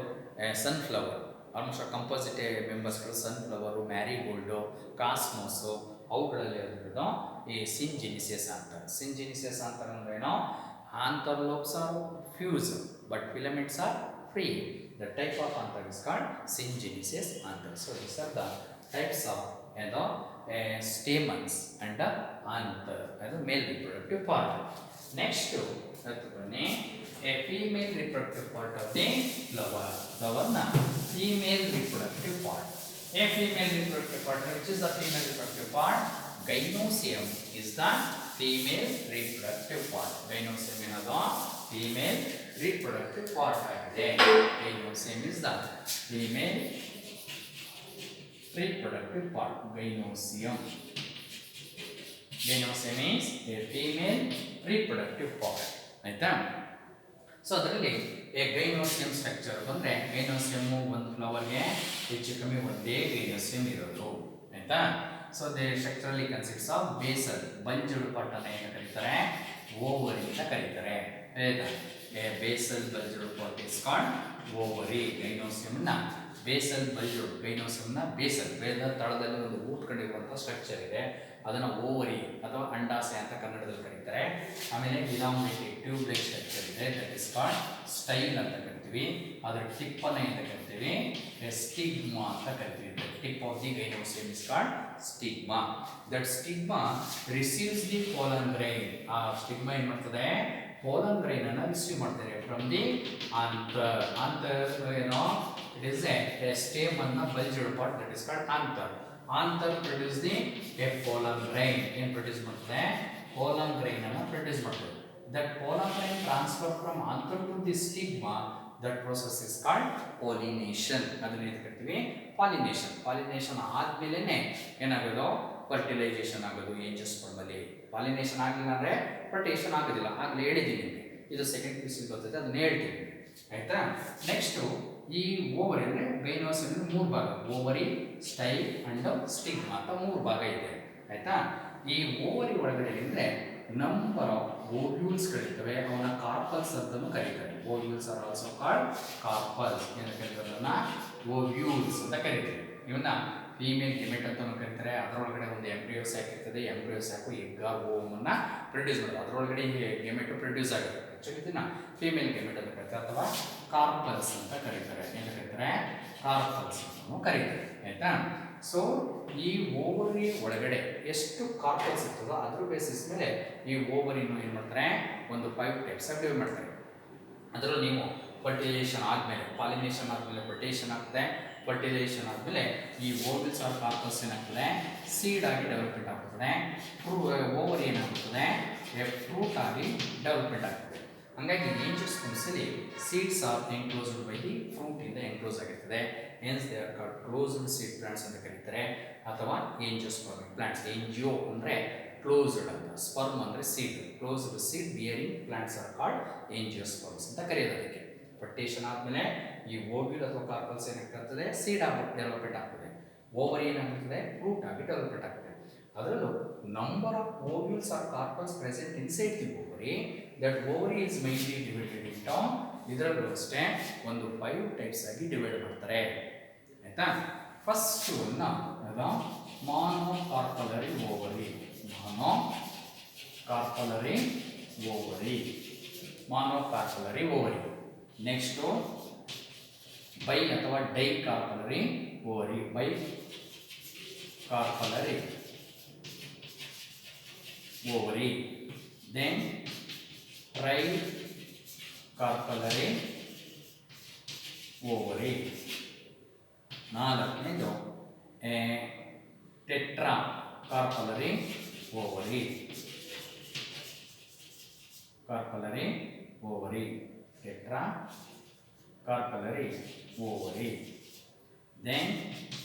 ಸನ್ಫ್ಲವರ್, ಆಲ್ಮೋಸ್ಟ್ ಕಂಪೋಸಿಟ್ ಮೆಂಬರ್ಸ್ಗಳು ಸನ್ಫ್ಲವರು, ಮ್ಯಾರಿಗೋಲ್ಡು, ಕಾಸ್ಮೋಸು, ಅವುಗಳಲ್ಲಿ ಇರೋದು ಈ ಸಿನ್ಜೆನಿಸಿಯಸ್ ಅಂತರ್. ಸಿನ್ಜೆನಿಸಿಯಸ್ ಅಂತರ್ ಅಂದ್ರೇನೋ anther lobes are fuse but filaments are free. The type of anther is called syngenesious anther. So these are the types of stamens and anther as a male reproductive part. Next to a female reproductive part of the flower. Flower na female reproductive part. A female reproductive part, which is the female reproductive part? Gynoecium is the female reproductive part. Gynoecium is the female reproductive part ಆಗಿದೆ. Gynoecium is the female reproductive part. Gynoecium is a female reproductive part, ಆಯ್ತಾ. ಸೊ ಅದರಲ್ಲಿ ಗೈನೋಸಿಯಂ ಸ್ಟ್ರಕ್ಚರ್ ಬಂದರೆ ಗೈನೋಸಿಯಮ್ಮು ಒಂದು ಫ್ಲವರ್ಗೆ ಹೆಚ್ಚು ಕಮ್ಮಿ ಒಂದೇ ಗೈನೋಸಿಯಂ ಇರೋದು, ಆಯಿತಾ. ಸೊ ದೇ ಸ್ಟ್ರಕ್ಚರಲ್ಲಿ ಕನ್ಸಿಸ್ಟ್ಸ್ ಆಫ್ ಬೇಸಲ್, ಬಂಜುಳು ಪಾರ್ಟನ್ನು ಏನು ಕರೀತಾರೆ? ಓವರಿ ಅಂತ ಕರೀತಾರೆ, ಆಯಿತಾ. ಬೇಸಲ್ ಬಲ್ಜುಳು ಪಾರ್ಟ್ ಇಸ್ ಕಾಲ್ಡ್ ಓವರಿ. ಗೈನೋಸಿಯಂನ ಬೇಸಲ್ ಬಲ್ಜುಳು, ಗೈನೋಸಿಯಂನ ಬೇಸಲ್ ತಳದಲ್ಲಿ ಒಂದು ಊಟ್ಕೊಂಡಿರುವಂಥ ಸ್ಟ್ರಕ್ಚರ್ ಇದೆ, ಅದನ್ನು ಓವರಿ ಅಥವಾ ಅಂಡಾಶಯ ಅಂತ ಕನ್ನಡದಲ್ಲಿ ಕರೀತಾರೆ. ಆಮೇಲೆ ಇಲಾಂಗೇಟೆಡ್ ಟ್ಯೂಬ್ಲೆಟ್ ಸ್ಟ್ರಕ್ಚರ್ ಇದೆ, ದಟ್ ಇಸ್ ಕಾಲ್ಡ್ ಸ್ಟೈಲ್ ಅಂತ ಕರಿತೀವಿ. ಅದರ ಟಿಪ್ಪನ್ನು ಅಂತ ಕರಿತೀವಿ ಸ್ಟಿಗ್ಮಾ ಅಂತ ಕರಿತೀವಿ. The tip of the gynoecium is called stigma. That stigma receives the pollen grain. ಆ ಸ್ಟಿಗ್ಮಾ ಏನು ಮಾಡ್ತದೆ? ಪೋಲನ್ ಗ್ರೈನ್ ಅನ್ನು ರಿಸೀವ್ ಮಾಡ್ತಾರೆ ಫ್ರಮ್ ದಿ ಆಂಥರ್. ಆಂಥರ್ ಏನೋ ಇಟ್ ಇಸ್ ಎ ಸ್ಟೇಮ್ ಅನ್ನ bulged part that is called anther. Anther produce the a pollen grain. ಏನು ಪ್ರೊಡ್ಯೂಸ್ ಮಾಡ್ತದೆ? ಪೋಲನ್ ಗ್ರೈನ್ ಅನ್ನು ಪ್ರೊಡ್ಯೂಸ್ ಮಾಡ್ತದೆ. That pollen grain transfer from anther to the stigma. That process is called pollination. ಅದನ್ನ ಏನು ಕರಿತೀವಿ? ಪಾಲಿನೇಷನ್. ಪಾಲಿನೇಷನ್ ಆದ್ಮೇಲೆ ಏನಾಗೋದು? ಫರ್ಟಿಲೈಸೇಷನ್ ಆಗೋದು ಏಂಜಸ್ ಫಾರ್ಮಲ್ಲಿ. ಪಾಲಿನೇಷನ್ ಆಗಲಿಲ್ಲ ಅಂದರೆ ಫರ್ಟಿಲೈಸೇಷನ್ ಆಗೋದಿಲ್ಲ. ಆಗಲೇ ಹೇಳಿದ್ದೀನಿ ನಿಮಗೆ, ಇದು ಸೆಕೆಂಡ್ ಪೀಸ್ ಬರ್ತದೆ, ಅದನ್ನ ಹೇಳ್ತೀನಿ ಆಯ್ತಾ. ನೆಕ್ಸ್ಟು ಈ ಓವರಿ ಅಂದರೆ ಗೈನೋಸ್ ಅಂದರೆ 3 ಭಾಗ, ಓವರಿ, ಸ್ಟೈಲ್ ಅಂಡ್ ಸ್ಟಿಗ್ಮಾ ಅಂತ 3 ಭಾಗ ಇದೆ ಆಯ್ತಾ. ಈ ಓವರಿ ಒಳಗಡೆ ಅಂದರೆ ನಂಬರ್ ಆಫ್ ಓವ್ಯೂಲ್ಸ್ಗಳಿರ್ತವೆ, ಅವನ್ನ ಕಾರ್ಪಲ್ಸ್ ಅಂತಲೂ ಕರೀತಾರೆ. Ovules are also called carpals. ಏನು ಕರೀತಾರೆ? ಅದನ್ನ ಓವ್ಯೂಲ್ಸ್ ಅಂತ ಕರೀತಾರೆ. ಇವನ್ನ ಫೀಮೇಲ್ ಗೆಮೆಟ್ ಅಂತಲೂ ಕರೀತಾರೆ. ಅದರೊಳಗಡೆ ಒಂದು ಎಂಬ್ರಿಯೋ ಸ್ಯಾಕ್ ಇರ್ತದೆ. ಎಂಬ್ರಿಯೋ ಸ್ಯಾಕು ಎಗ್ ಆರ್ ಓವನ್ನ ಪ್ರೊಡ್ಯೂಸ್ ಮಾಡೋದು. ಅದರೊಳಗಡೆ ಗೆಮೆಟ್ ಪ್ರೊಡ್ಯೂಸ್ ಆಗುತ್ತೆ. ಆ್ಯಕ್ಚುಲಿ ಇದನ್ನ ಫೀಮೇಲ್ ಗೆಮೆಟ್ ಅಂತ ಕರೀತಾರೆ ಅಥವಾ ಕಾರ್ಪಲ್ಸ್ ಅಂತ ಕರೀತಾರೆ. ಏನು ಕರೀತಾರೆ? ಕಾರ್ಪಲ್ಸ್ ಅಂತಲೂ ಕರೀತಾರೆ ಆಯ್ತಾ. ಸೊ ಈ ಓವರಿ ಒಳಗಡೆ ಎಷ್ಟು ಕಾರ್ಪಲ್ಸ್ ಇರ್ತದೋ ಅದ್ರ ಬೇಸಿಸ್ ಮೇಲೆ ಈ ಓವರಿನೂ ಏನು ಮಾಡ್ತಾರೆ? ಒಂದು 5 ಟೈಪ್ಸ್ ಆಗಿ ಡಿವೈಡ್ ಮಾಡ್ತಾರೆ. ಅದರಲ್ಲೂ ನೀವು ಫರ್ಟಿಲೈಸೇಷನ್ ಆದಮೇಲೆ, ಪಾಲಿನೇಷನ್ ಆದಮೇಲೆ ಫರ್ಟಿಲೈಸೇಷನ್ ಆಗ್ತದೆ. ಫರ್ಟಿಲೈಸೇಷನ್ ಆದಮೇಲೆ ಈ ಓವಲ್ಸ್ ಆರ್ ಕಾರ್ಪಲ್ಸ್ ಏನಾಗ್ತದೆ? ಸೀಡ್ ಆಗಿ ಡೆವಲಪ್ಮೆಂಟ್ ಆಗ್ತದೆ. ಓವರಿ ಏನಾಗ್ತದೆ? ಫ್ರೂಟ್ ಆಗಿ ಡೆವಲಪ್ಮೆಂಟ್ ಆಗ್ತದೆ. ಹಾಗಾಗಿ ಏಂಜಸ್ ಫಂಕ್ಷಲಿ seeds are enclosed by the fruit ಇಂದ ಎನ್ಕ್ಲೋಸ್ ಆಗಿರ್ತದೆ. Hence they are called closed seed plants ಅಂತ ಕರೀತಾರೆ. ಅಥವಾ ಏಂಜಿಯೋಸ್ಪರ್ಮಿಕ್ ಪ್ಲಾಂಟ್ಸ್. ಏಂಜಿಯೋ ಅಂದರೆ ಕ್ಲೋಸ್ಡ್ ಅಂತ, ಸ್ಪರ್ಮ್ ಅಂದರೆ seed. Closed seed bearing plants are called angiosperms ಅಂತ ಕರೆಯೋದು. ಅದಕ್ಕೆ ಫರ್ಟಿಲೈಸೇಷನ್ ಆದಮೇಲೆ ಈ ಓವ್ಯೂಲ್ ಅಥವಾ ಕಾರ್ಪಲ್ಸ್ ಏನಾಗ್ತದೆ? ಸೀಡ್ ಆಗಿ ಡೆವಲಪ್ಮೆಂಟ್ ಆಗ್ತದೆ. ಓವರಿ ಏನಾಗ್ತದೆ? ಫ್ರೂಟ್ ಆಗಿ ಡೆವಲಪ್ಮೆಂಟ್ ಆಗ್ತದೆ. ಅದರಲ್ಲೂ number of ovules or carpels present inside the ovary. That ovary is mainly divided into, ಇದರಲ್ಲೂ ಅಷ್ಟೇ ಒಂದು 5 ಟೈಪ್ಸ್ ಆಗಿ ಡಿವೈಡ್ ಮಾಡ್ತಾರೆ ಆಯ್ತಾ. ಫಸ್ಟ್ ಒಂದು monocarpellary ovary. Monocarpellary ovary. Monocarpellary ovary. Next bi ಅಥವಾ dicarpellary ovary. Bicarpellary ovary. Then tricarpellary ovary. 4ನೇದು tetracarpellary ovary. Carpellary ovary. Tetracarpellary ovary. Then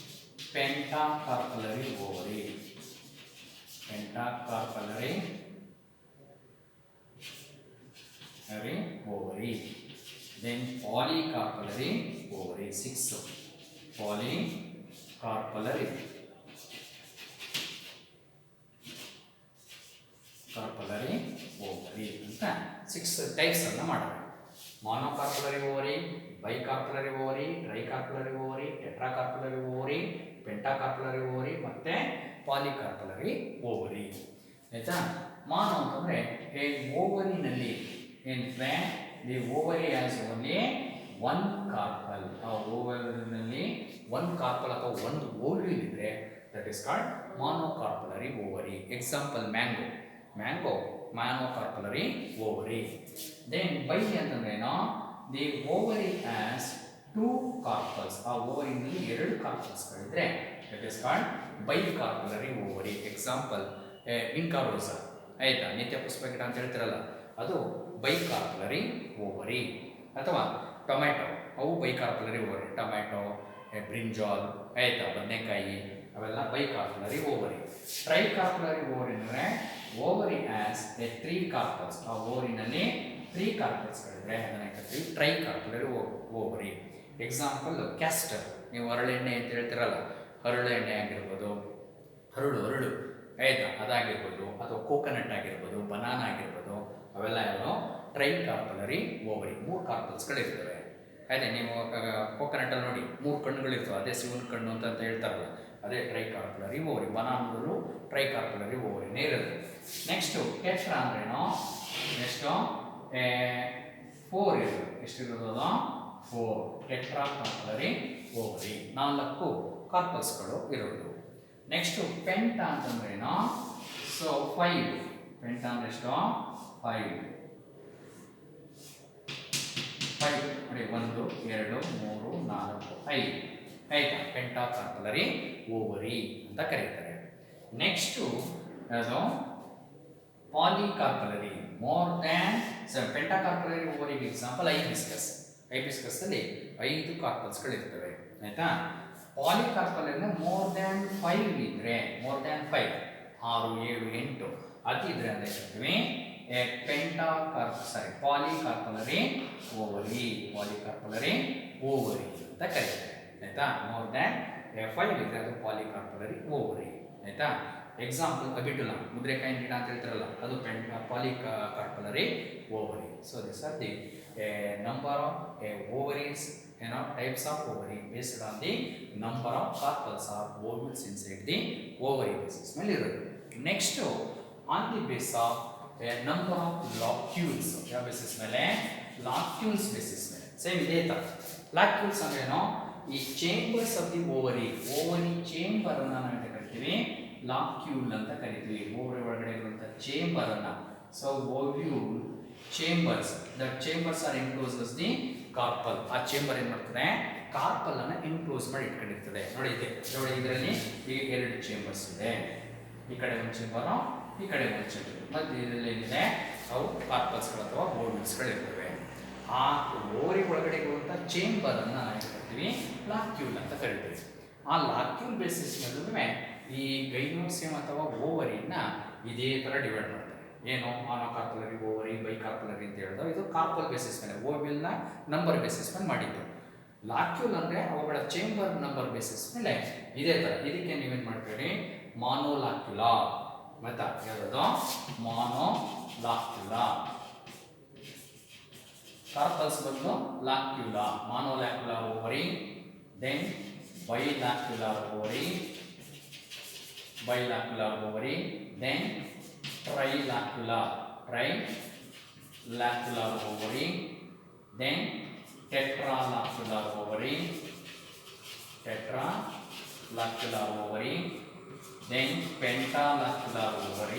pentacarpellary ovary. Pentacarpellary ovary. Then polycarpellary ovary. 6 polycarpellary ovary ಅಂತ 6 ಟೈಪ್ಸ್ ಅನ್ನು ಮಾಡಬೇಕು. Monocarpellary ovary, bicarpellary ovary, tricarpellary ovary, tetracarpellary ovary, pentacarpellary ovary ಮತ್ತು ಪಾಲಿಕಾರ್ಪಲರಿ ಓವರಿ ಆಯಿತಾ. ಮಾನೋ ಅಂತಂದರೆ ಓವರಿನಲ್ಲಿ ಏನಿದೆ? The ovary as only 1 carpel. ಆ ಓವರಿನಲ್ಲಿ 1 ಕಾರ್ಪಲ್ ಅಥವಾ 1 ಓವ್ಯೂಲ್ ಇದ್ದರೆ that is called monocarpellary ovary. Example mango. Mango monocarpellary ovary. Then bi ಅಂತಂದ್ರೇನೋ? The ovary has 2 carpels. ಆ ಓವರಿನಲ್ಲಿ 2 ಕಾರ್ಪಲ್ಸ್ಗಳಿದ್ರೆ that is called bicarpellary ovary. Example Vinca rosea ಆಯಿತಾ, ನಿತ್ಯ ಪುಷ್ಪ ಗಿಡ ಅಂತ ಹೇಳ್ತಿರಲ್ಲ, ಅದು ಬೈ ಕಾರ್ಪಲರಿ ಓವರಿ. ಅಥವಾ ಟೊಮ್ಯಾಟೊ, ಅವು bicarpellary ovary. Tomato, brinjal ಆಯಿತಾ, ಬದನೆಕಾಯಿ, ಅವೆಲ್ಲ bicarpellary ovary. Tricarpellary ovary ಅಂದರೆ ಓವರಿ ಆಸ್ 3 ಕಾರ್ಪಲ್ಸ್. ಆ ಓವರಿನಲ್ಲಿ 3 ಕಾರ್ಪಲ್ಸ್ಗಳಿದ್ರೆ ಅದನ್ನು ಕರಿತೀವಿ ಟ್ರೈ ಕಾರ್ಪಲರಿ ಓವರಿ. Example castor. ನೀವು ಹರಳೆಣ್ಣೆ ಅಂತ ಹೇಳ್ತಿರಲ್ಲ, ಹರಳು ಎಣ್ಣೆ ಆಗಿರ್ಬೋದು, ಹರಳು ಆಯಿತಾ, ಅದಾಗಿರ್ಬೋದು, ಅಥವಾ ಕೋಕೋನಟ್ ಆಗಿರ್ಬೋದು, ಬನಾನಾ ಆಗಿರ್ಬೋದು, ಅವೆಲ್ಲ ಏನು ಟ್ರೈ ಕಾರ್ಪಲರಿ ಓವರಿ. 3 ಕಾರ್ಪಲ್ಸ್ಗಳಿರ್ತವೆ ಆಯಿತಾ. ನೀವು ಕೋಕೋನಟಲ್ಲಿ ನೋಡಿ 3 ಕಣ್ಣುಗಳಿರ್ತವೆ, ಅದೇ ಶಿವನ ಕಣ್ಣು ಅಂತ ಹೇಳ್ತಾರಲ್ಲ, ಅದೇ ಟ್ರೈ ಕಾರ್ಪಲರಿ ಓವರಿ. ಬನಾನದಲ್ಲೂ ಟ್ರೈ ಕಾರ್ಪಲರಿ ಓವರಿನೇ ಇರೋದು. ನೆಕ್ಸ್ಟು ಟೆಟ್ರಾ ಅಂದ್ರೇನು? ನೆಕ್ಸ್ಟು 4 ಇರೋದು. ಎಷ್ಟಿರೋದು? 4 ಟೆಟ್ರಾ ಕಾರ್ಪಲರಿ ಓವರಿ. 4 ಕಾರ್ಪಲ್ಸ್ಗಳು ಇರೋದು. ನೆಕ್ಸ್ಟು ಪೆಂಟಾ ಅಂತಂದ್ರೇನು? ಸೊ 5. ಪೆಂಟಾ ಅಂದ್ರೆ ಎಷ್ಟು? 5. ಫೈವ್ ನೋಡಿ, 1 2 3 4 5 ಆಯ್ತಾ, ಪೆಂಟಾಕಾರ್ಪಲರಿ ಓವರಿ ಅಂತ ಕರೀತಾರೆ. ನೆಕ್ಸ್ಟು ಅದು ಪಾಲಿಕಾರ್ಪಲರಿ, ಮೋರ್ ದ್ಯಾನ್ ಪೆಂಟಾಕಾರ್ಪಲರಿ ಓವರಿಗೆ ಎಕ್ಸಾಂಪಲ್ ಹೈಬಿಸ್ಕಸ್. ಹೈಬಿಸ್ಕಸ್ಸಲ್ಲಿ 5 ಕಾರ್ಪಲ್ಸ್ಗಳಿರ್ತವೆ ಆಯಿತಾ. ಪಾಲಿಕಾರ್ಪಲರಿನ ಮೋರ್ ದ್ಯಾನ್ 5 ಇದ್ದರೆ, ಮೋರ್ ದ್ಯಾನ್ 5 6 7 8 ಅದಿದ್ರೆ ಅಂತ ಹೇಳ್ತೀವಿ ಪಾಲಿಕಾರ್ಪಲರಿ ಓವರಿ, ಪಾಲಿಕಾರ್ಪಲರಿ ಓವರಿ ಅಂತ ಕರೀತಾರೆ ಆಯಿತಾ. ಮೋರ್ ದ್ಯಾನ್ 5 ಇದ್ರೆ ಅದು ಪಾಲಿಕಾರ್ಪಲರಿ ಓವರಿ ಆಯಿತಾ. ಎಕ್ಸಾಂಪಲ್ ಅಬಿಟುಲಾ, ಮುದ್ರೆಕಾಯಿ ಗಿಡ ಅಂತ ಹೇಳ್ತಾರಲ್ಲ, ಅದು polycarpellary ovary. So this are the number of ovaries, types of ovary based on the number of carpels or ovules inside the ovary basis ಮೇಲೆ ಇರೋದು. Next on the base of number of locules, ಯಾವ ಬೇಸಿಸ್ ಮೇಲೆ? ಲಾಕ್ಯೂಲ್ಸ್ ಬೇಸಿಸ್ ಮೇಲೆ. ಸೇಮ್ ಇದೇ ಥರ. ಲಾಕ್ಯೂಲ್ಸ್ ಅಂದ್ರೆ ಏನೋ, ಈ chambers of the ovary chamber ಅನ್ನ ನಾವು ಕರಿತೀವಿ ಲಾಕ್ಯೂಲ್ ಅಂತ ಕರಿತೀವಿ. ಓವರಿ ಒಳಗಡೆ ಇರುವಂಥ ಚೇಂಬರ್ ಅನ್ನ. So ovule chambers, that chambers are enclosed as the carpel. ಆ ಚೇಂಬರ್ ಏನು ಮಾಡ್ತದೆ? ಕಾರ್ಪಲ್ ಅನ್ನು ಎನ್ಕ್ಲೋಸ್ ಮಾಡಿ ಇಟ್ಕೊಂಡಿರ್ತದೆ. ನೋಡಿ ಇದೆ, ನೋಡಿ ಇದರಲ್ಲಿ ಈಗ 2 ಚೇಂಬರ್ಸ್ ಇದೆ. ಈ ಕಡೆ ಒಂದು ಚೇಂಬರು, ಈ ಕಡೆ ಒಂದು ಚೇಂಬರ್. ಮತ್ತು ಇದರಲ್ಲಿ ಏನಿದೆ, ಅವು ಕಾರ್ಪಲ್ಸ್ಗಳು ಅಥವಾ ಓವ್ಯೂಲ್ಸ್ಗಳಿರ್ತವೆ. ಆ ಓವರಿ ಒಳಗಡೆ ಇರುವಂಥ ಚೇಂಬರನ್ನು ನಾವು ಕರಿತೀವಿ ಲಾಕ್ಯೂಲ್ ಅಂತ ಕರಿತೀವಿ. ಆ ಲಾಕ್ಯೂಲ್ ಬೇಸಿಸ್ ಮೇಲೆ ಈ ಗೈನೋಸಿಯಂ ಅಥವಾ ಓವರಿನ ಇದೇ ಥರ ಡಿವೈಡ್ ಮಾಡ್ತಾರೆ. ಏನು, ಮಾನೋಕಾರ್ಪಲರಿ ಓವರಿ, ಬೈಕಾರ್ಪಲರಿ ಅಂತ ಹೇಳಿದ್ರು. ಇದು ಕಾರ್ಪಲ್ ಬೇಸಿಸ್ ಮೇಲೆ, ಓವ್ಯೂಲ್ನ ನಂಬರ್ ಬೇಸಿಸ್ ಮೇಲೆ ಮಾಡಿದ್ದು. ಲಾಕ್ಯೂಲ್ ಅಂದರೆ ಅವುಗಳ ಚೇಂಬರ್ ನಂಬರ್ ಬೇಸಿಸ್ ಮೇಲೆ ಇದೇ ಥರ. ಇದಕ್ಕೆ ನೀವೇನು ಮಾಡ್ತೀರಿ? ಮಾನೋಲಾಕ್ಯುಲಾ ಮತ್ತು ಹೇಳೋದು ಮಾನೋಲಾಕ್ಯುಲಾ. ಕಾರ್ಪಲ್ಸ್ ಬಂದು locular, monolocular ovary, then bilocular ovary, then trilacular ovary, then tetralacular ovary, then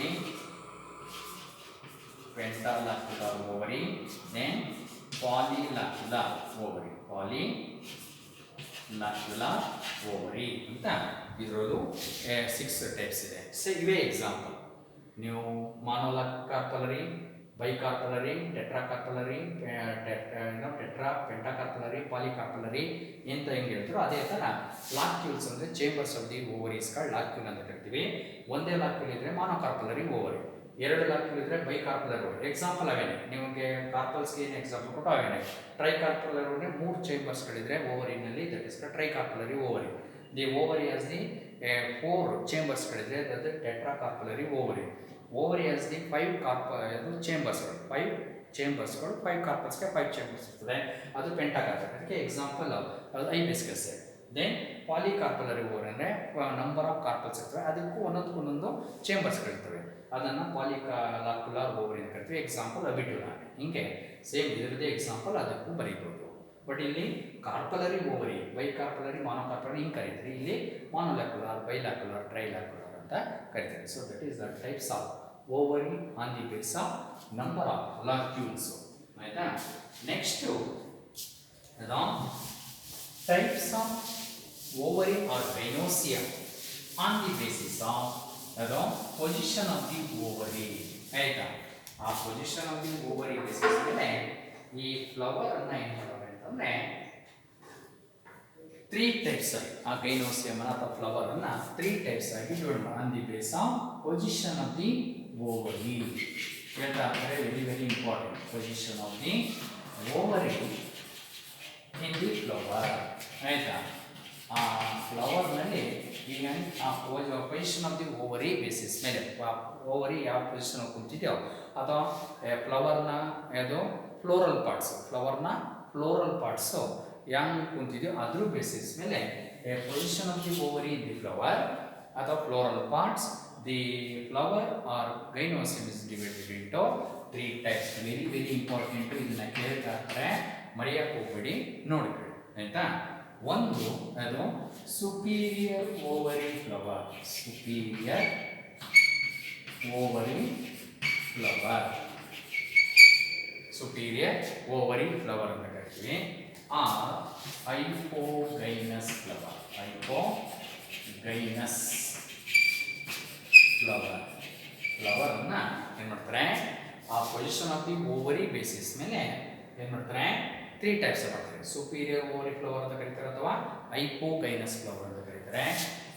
pentalacular ovary, then polylacular ovary ಅಂತ ಇದರಲ್ಲೂ 6 ಟೈಪ್ಸ್ ಇದೆ. ಸೊ ಇವೇ ಎಕ್ಸಾಂಪಲ್. ನೀವು ಮಾನೋಕಾರ್ಪಲರಿ, ಬೈಕಾರ್ಪಲರಿ, ಟೆಟ್ರಾಕಾರ್ಪಲರಿ, ಪೆಂಟಾಕಾರ್ಪಲರಿ, ಪಾಲಿಕಾರ್ಪಲರಿ ಅಂತ ಹೆಂಗೆ ಹೇಳ್ತಾರೋ ಅದೇ ಥರ ಲಾಕ್ಯೂಲ್ಸ್ ಅಂದರೆ ಚೇಂಬರ್ಸ್ ಆಫ್ ದಿ ಓವರೀಸ್ಗಳು ಲಾಕ್ಯೂಲ್ ಅಂತ ಕರಿತೀವಿ. ಒಂದೇ ಲಾಕ್ಯೂಲ್ ಇದ್ದರೆ ಮಾನೋಕಾರ್ಪಲರಿ ಓವರಿ, 2 ಲಾಕ್ಯೂಲ್ ಇದ್ದರೆ ಬೈಕಾರ್ಪಲರಿ ಓವರಿ. ಎಕ್ಸಾಂಪಲ್ ಅವೇನೆ, ನಿಮಗೆ ಕಾರ್ಪಲ್ಸ್ಗೆ ಏನು ಎಕ್ಸಾಂಪಲ್ ಕೊಟ್ಟು ಅವೇನೆ. ಟ್ರೈಕಾರ್ಪಲರಿ ಅಂದರೆ 3 ಚೇಂಬರ್ಸ್ಗಳಿದ್ರೆ ಓವರಿನಲ್ಲಿ, that is tricarpellary ovary. The ovary has the 4 ಚೇಂಬರ್ಸ್ಗಳಿದ್ರೆ ಅದು tetracarpellary ovary. Ovary has the 5 ಚೇಂಬರ್ಸ್ಗಳು, 5 ಚೇಂಬರ್ಸ್ಗಳು, 5 ಕಾರ್ಪಲ್ಸ್ಗೆ 5 ಚೇಂಬರ್ಸ್ ಇರ್ತದೆ, ಅದು ಪೆಂಟಾಕಾರ್ಪಲರಿ. ಅದಕ್ಕೆ ಎಕ್ಸಾಂಪಲ್ ಅದು ಹೈಬಿಸ್ಕಸ್. ದೆನ್ ಪಾಲಿಕಾರ್ಪಲರಿ ಓವರಿ ಅಂದರೆ ನಂಬರ್ ಆಫ್ ಕಾರ್ಪಲ್ಸ್ ಇರ್ತವೆ, ಅದಕ್ಕೂ ಒಂದೊಂದು ಚೇಂಬರ್ಸ್ಗಳಿರ್ತವೆ, ಅದನ್ನು ಪಾಲಿಕಾರ್ಪುಲರ್ ಓವರಿ ಅಂತ ಕರಿತೀವಿ. Example Abutilon. ಹಿಂಗೆ ಸೇಮ್ ಇದರದ್ದೇ ಎಕ್ಸಾಂಪಲ್ ಅದಕ್ಕೂ ಬರೀಬೋದು. ಬಟ್ ಇಲ್ಲಿ ಕಾರ್ಪಲರಿ ಓವರಿ, ಬೈಕಾರ್ಪಲರಿ, ಮಾನೋಕಾರ್ಪಲರಿ ಹಿಂಗೆ ಕರೀತಾರೆ. ಇಲ್ಲಿ ಮಾನೋಲಾಕ್ಯುಲರ್, ಬೈಲಾಕ್ಯುಲರ್, ಟ್ರೈಲಾಕ್ಯುಲರ್ ಅಂತ ಕರೀತಾರೆ. So that is the types of ovary on the base of number of locules. ಆಯಿತಾ. Next types of ovary or gynoecium on the basis of position of the ovary. ಆಯಿತಾ. ಆ position of the ovary basis ಮೇಲೆ ಈ ಫ್ಲವರ್ ಅನ್ನು ಏನು ಮಾಡೋದು ಅಂತಂದರೆ 3 ಟೈಪ್ಸ್ ಆಗಿ, ಆ ಗೈನೋಸಿಯಂ ಅಥವಾ ಫ್ಲವರ್ ಅನ್ನು 3 ಟೈಪ್ಸ್ ಆಗಿ ಡಿವೈಡ್ ಮಾಡಿ on the base of position of the ovary. ಹೇಳ್ತಾ very very important. Position of the ovary in the flower. ಆಯಿತಾ. ಆ ಫ್ಲವರ್ನಲ್ಲಿ ಈಗ ಆ position of the ovary basis ಮೇಲೆ, ಓವರಿ ಯಾವ ಪೊಸಿಷನ್ ಕುಂತಿದೆಯೋ ಅಥವಾ ಫ್ಲವರ್ನ ಅದು floral parts yang kuntidio adru basis mele a position of the ovary in the flower ಅಥವಾ floral parts. The flower or gynosium is divided into 3 types. Very very important. ಇದನ್ನ ಕೇಳ್ತಾರೆ, ಮರೆಯಕ್ಕೆ ಹೋಗಬೇಡಿ, ನೋಡ್ಕೊಳ್ಳಿ ಆಯ್ತಾ. ಒಂದು ಅದು superior ovary flower. Superior ovary flower ಅಂತ ಕರಿತೀವಿ. Or hypogynous flower. Hypogynous flower. ಫ್ಲವರನ್ನ ಏನು ಮಾಡ್ತಾರೆ, ಆ position of the ovary basis ಮೇಲೆ ಏನು ಮಾಡ್ತಾರೆ, 3 ಟೈಪ್ಸ್ ಮಾಡ್ತಾರೆ. ಸುಪೀರಿಯರ್ ಓವರಿ ಫ್ಲವರ್ ಅಂತ ಕರೀತಾರೆ ಅಥವಾ ಹೈಪೋಗೈನಸ್ ಫ್ಲವರ್ ಅಂತ ಕರೀತಾರೆ.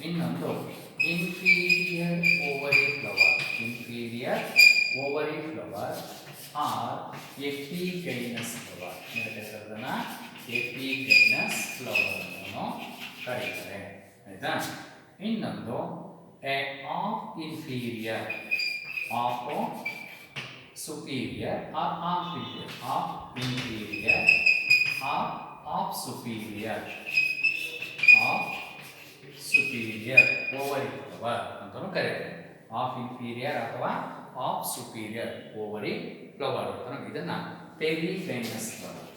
ಇನ್ನೊಂದು inferior ovary flower. Inferior ovary flower or epigynous flower. ಅದನ್ನ ಎಪಿಗೈನಸ್ ಫ್ಲವರ್ ಅನ್ನು ಕರೀತಾರೆ. ಆಯ್ತಾ? ಇನ್ನೊಂದು of inferior, of superior or of inferior, of inferior or of superior, of superior ovary flower ಅಂತಾನು ಕರೀತಾರೆ. ಆಫ್ ಇನ್ಫೀರಿಯರ್ ಅಥವಾ ಆಫ್ ಸುಪೀರಿಯರ್ ಓವರಿ ಫ್ಲವರ್ ಅಂತ ಇದನ್ನ ಪೆರಿಗೈನಸ್ ಫ್ಲವರ್.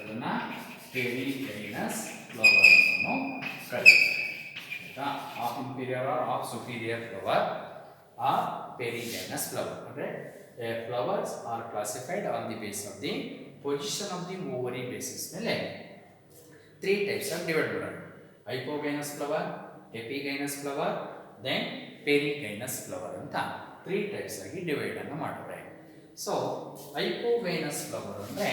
ಅದನ್ನ ಪೆರಿಗೈನಸ್ ಫ್ಲವರ್ ಅಂತಾನು ಕರೀತಾರೆ. ಆಯ್ತಾ? Of inferior or of superior flower or perigynous flower. ಅಂದ್ರೆ flowers are classified on the basis of the position of the ovary basis ಮೇಲೆ 3 types of divide ಮಾಡೋಣ. Hypogynous flower, epigynous flower, then ಪೆರಿಗೈನಸ್ flower ಅಂತ 3 ಟೈಪ್ಸ್ ಆಗಿ ಡಿವೈಡ್ ಅನ್ನು ಮಾಡ್ತಾರೆ. ಸೊ ಹೈಪೋಗೈನಸ್ ಫ್ಲವರ್ ಅಂದ್ರೆ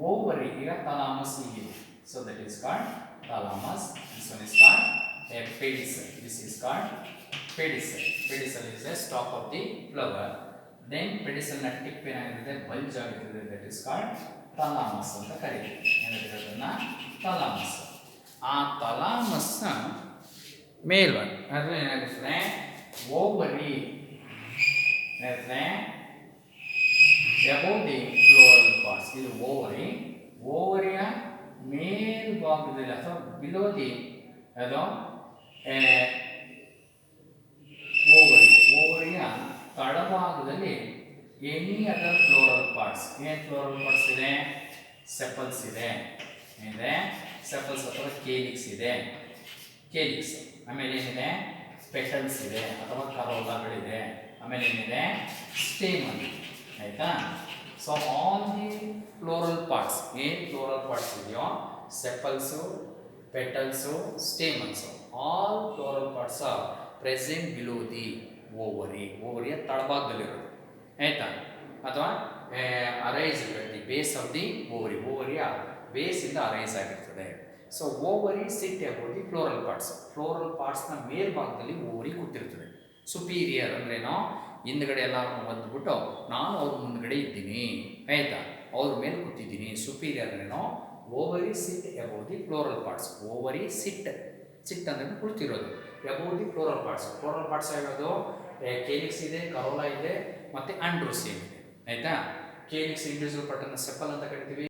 ಓವರಿ, ಈಗ ಥಾಲಮಸ್ ಹೀಗಿದೆ. So that is called thalamus. This one is called a pedicel. This is called pedicel. Pedicel is the stalk of the flower. Then pedicel ನ ಟಿಪ್ ಏನಾಗಿರುತ್ತೆ, ಬಲ್ಜ್ ಆಗಿರುತ್ತೆ. ದಟ್ ಇಸ್ ಕಾಲ್ಡ್ ಥಾಲಮಸ್ ಅಂತ ಕರೀತೀವಿ. ಏನಾಗಿರುತ್ತೆ ಅದನ್ನ ಥಾಲಮಸ್. ಆ ಥಾಲಮಸ್ ಮೇಲ್ವನ್ ಅಂದ್ರೆ ಏನಾಗುತ್ತೆ, ಓವರಿ ಏನಾಗುತ್ತೆ ಅಬೌವ್ ದಿ ಫ್ಲೋರಲ್ ಪಾರ್ಟ್ಸ್. ಇದು ಓವರಿ. ಓವರಿಯ ಮೇಲ್ಭಾಗದಲ್ಲಿ ಅಥವಾ ಬಿಲೋ ದಿ ಅದು ಓವರಿ, ಓವರಿಯ ತಳಭಾಗದಲ್ಲಿ ಎನಿ ಅದರ್ ಫ್ಲೋರಲ್ ಪಾರ್ಟ್ಸ್. ಏನು ಫ್ಲೋರಲ್ ಪಾರ್ಟ್ಸ್ ಇದೆ? ಸೆಪಲ್ಸ್ ಇದೆ, ಸೆಪಲ್ಸ್ ಅಥವಾ ಕೇಲಿಕ್ಸ್ ಇದೆ, ಕೇಲಿಕ್ಸ್. ಆಮೇಲೆ ಏನಿದೆ? ಪೆಟಲ್ಸ್ ಇದೆ ಅಥವಾ ಕರೋಲಾಗಳಿದೆ. ಆಮೇಲೆ ಏನಿದೆ? ಸ್ಟೇಮನ್. ಆಯ್ತಾ? So all the floral parts, ಏನು ಫ್ಲೋರಲ್ ಪಾರ್ಟ್ಸ್ ಇದೆಯೋ, sepals, petals, stamens, all floral parts are present below the ovary. ಓವರಿಯ ತಳಭಾಗದಲ್ಲಿರೋದು. ಆಯ್ತಾ? ಅಥವಾ arise the base of the ovary. ಓವರಿಯ ಬೇಸಿಂದ ಅರೈಸ್ ಆಗಿರ್ತದೆ. So ovary sit above the floral parts. Floral ಪಾರ್ಟ್ಸ್ನ ಮೇಲ್ಭಾಗದಲ್ಲಿ ಓವರಿ ಕೂತಿರ್ತದೆ. ಸುಪೀರಿಯರ್ ಅಂದ್ರೇನೋ, ಹಿಂದ್ಗಡೆ ಎಲ್ಲರೂ ಬಂದ್ಬಿಟ್ಟು ನಾನು ಅವ್ರ ಮುಂದ್ಗಡೆ ಇದ್ದೀನಿ, ಆಯ್ತಾ, ಅವ್ರ ಮೇಲೆ ಕೂತಿದ್ದೀನಿ. ಸುಪೀರಿಯರ್ ಅಂದ್ರೇನೋ ovary sit above the floral parts. Ovary sit ಅಂದ್ರೆ ಕುಳಿತಿರೋದು above the floral parts. Floral parts ಯಾವುದು? ಕೇಲಿಕ್ಸ್ ಇದೆ, ಕರೋಲಾ ಇದೆ, ಮತ್ತು ಆಂಡ್ರೋಸಿಯಮ್ ಇದೆ. ಆಯ್ತಾ? ಕೇಲಿಕ್ಸ್ ಇಂಡಿವಿಜುವಲ್ ಪಾರ್ಟ್ ಅನ್ನು ಸೆಪಲ್ ಅಂತ ಕರಿತೀವಿ.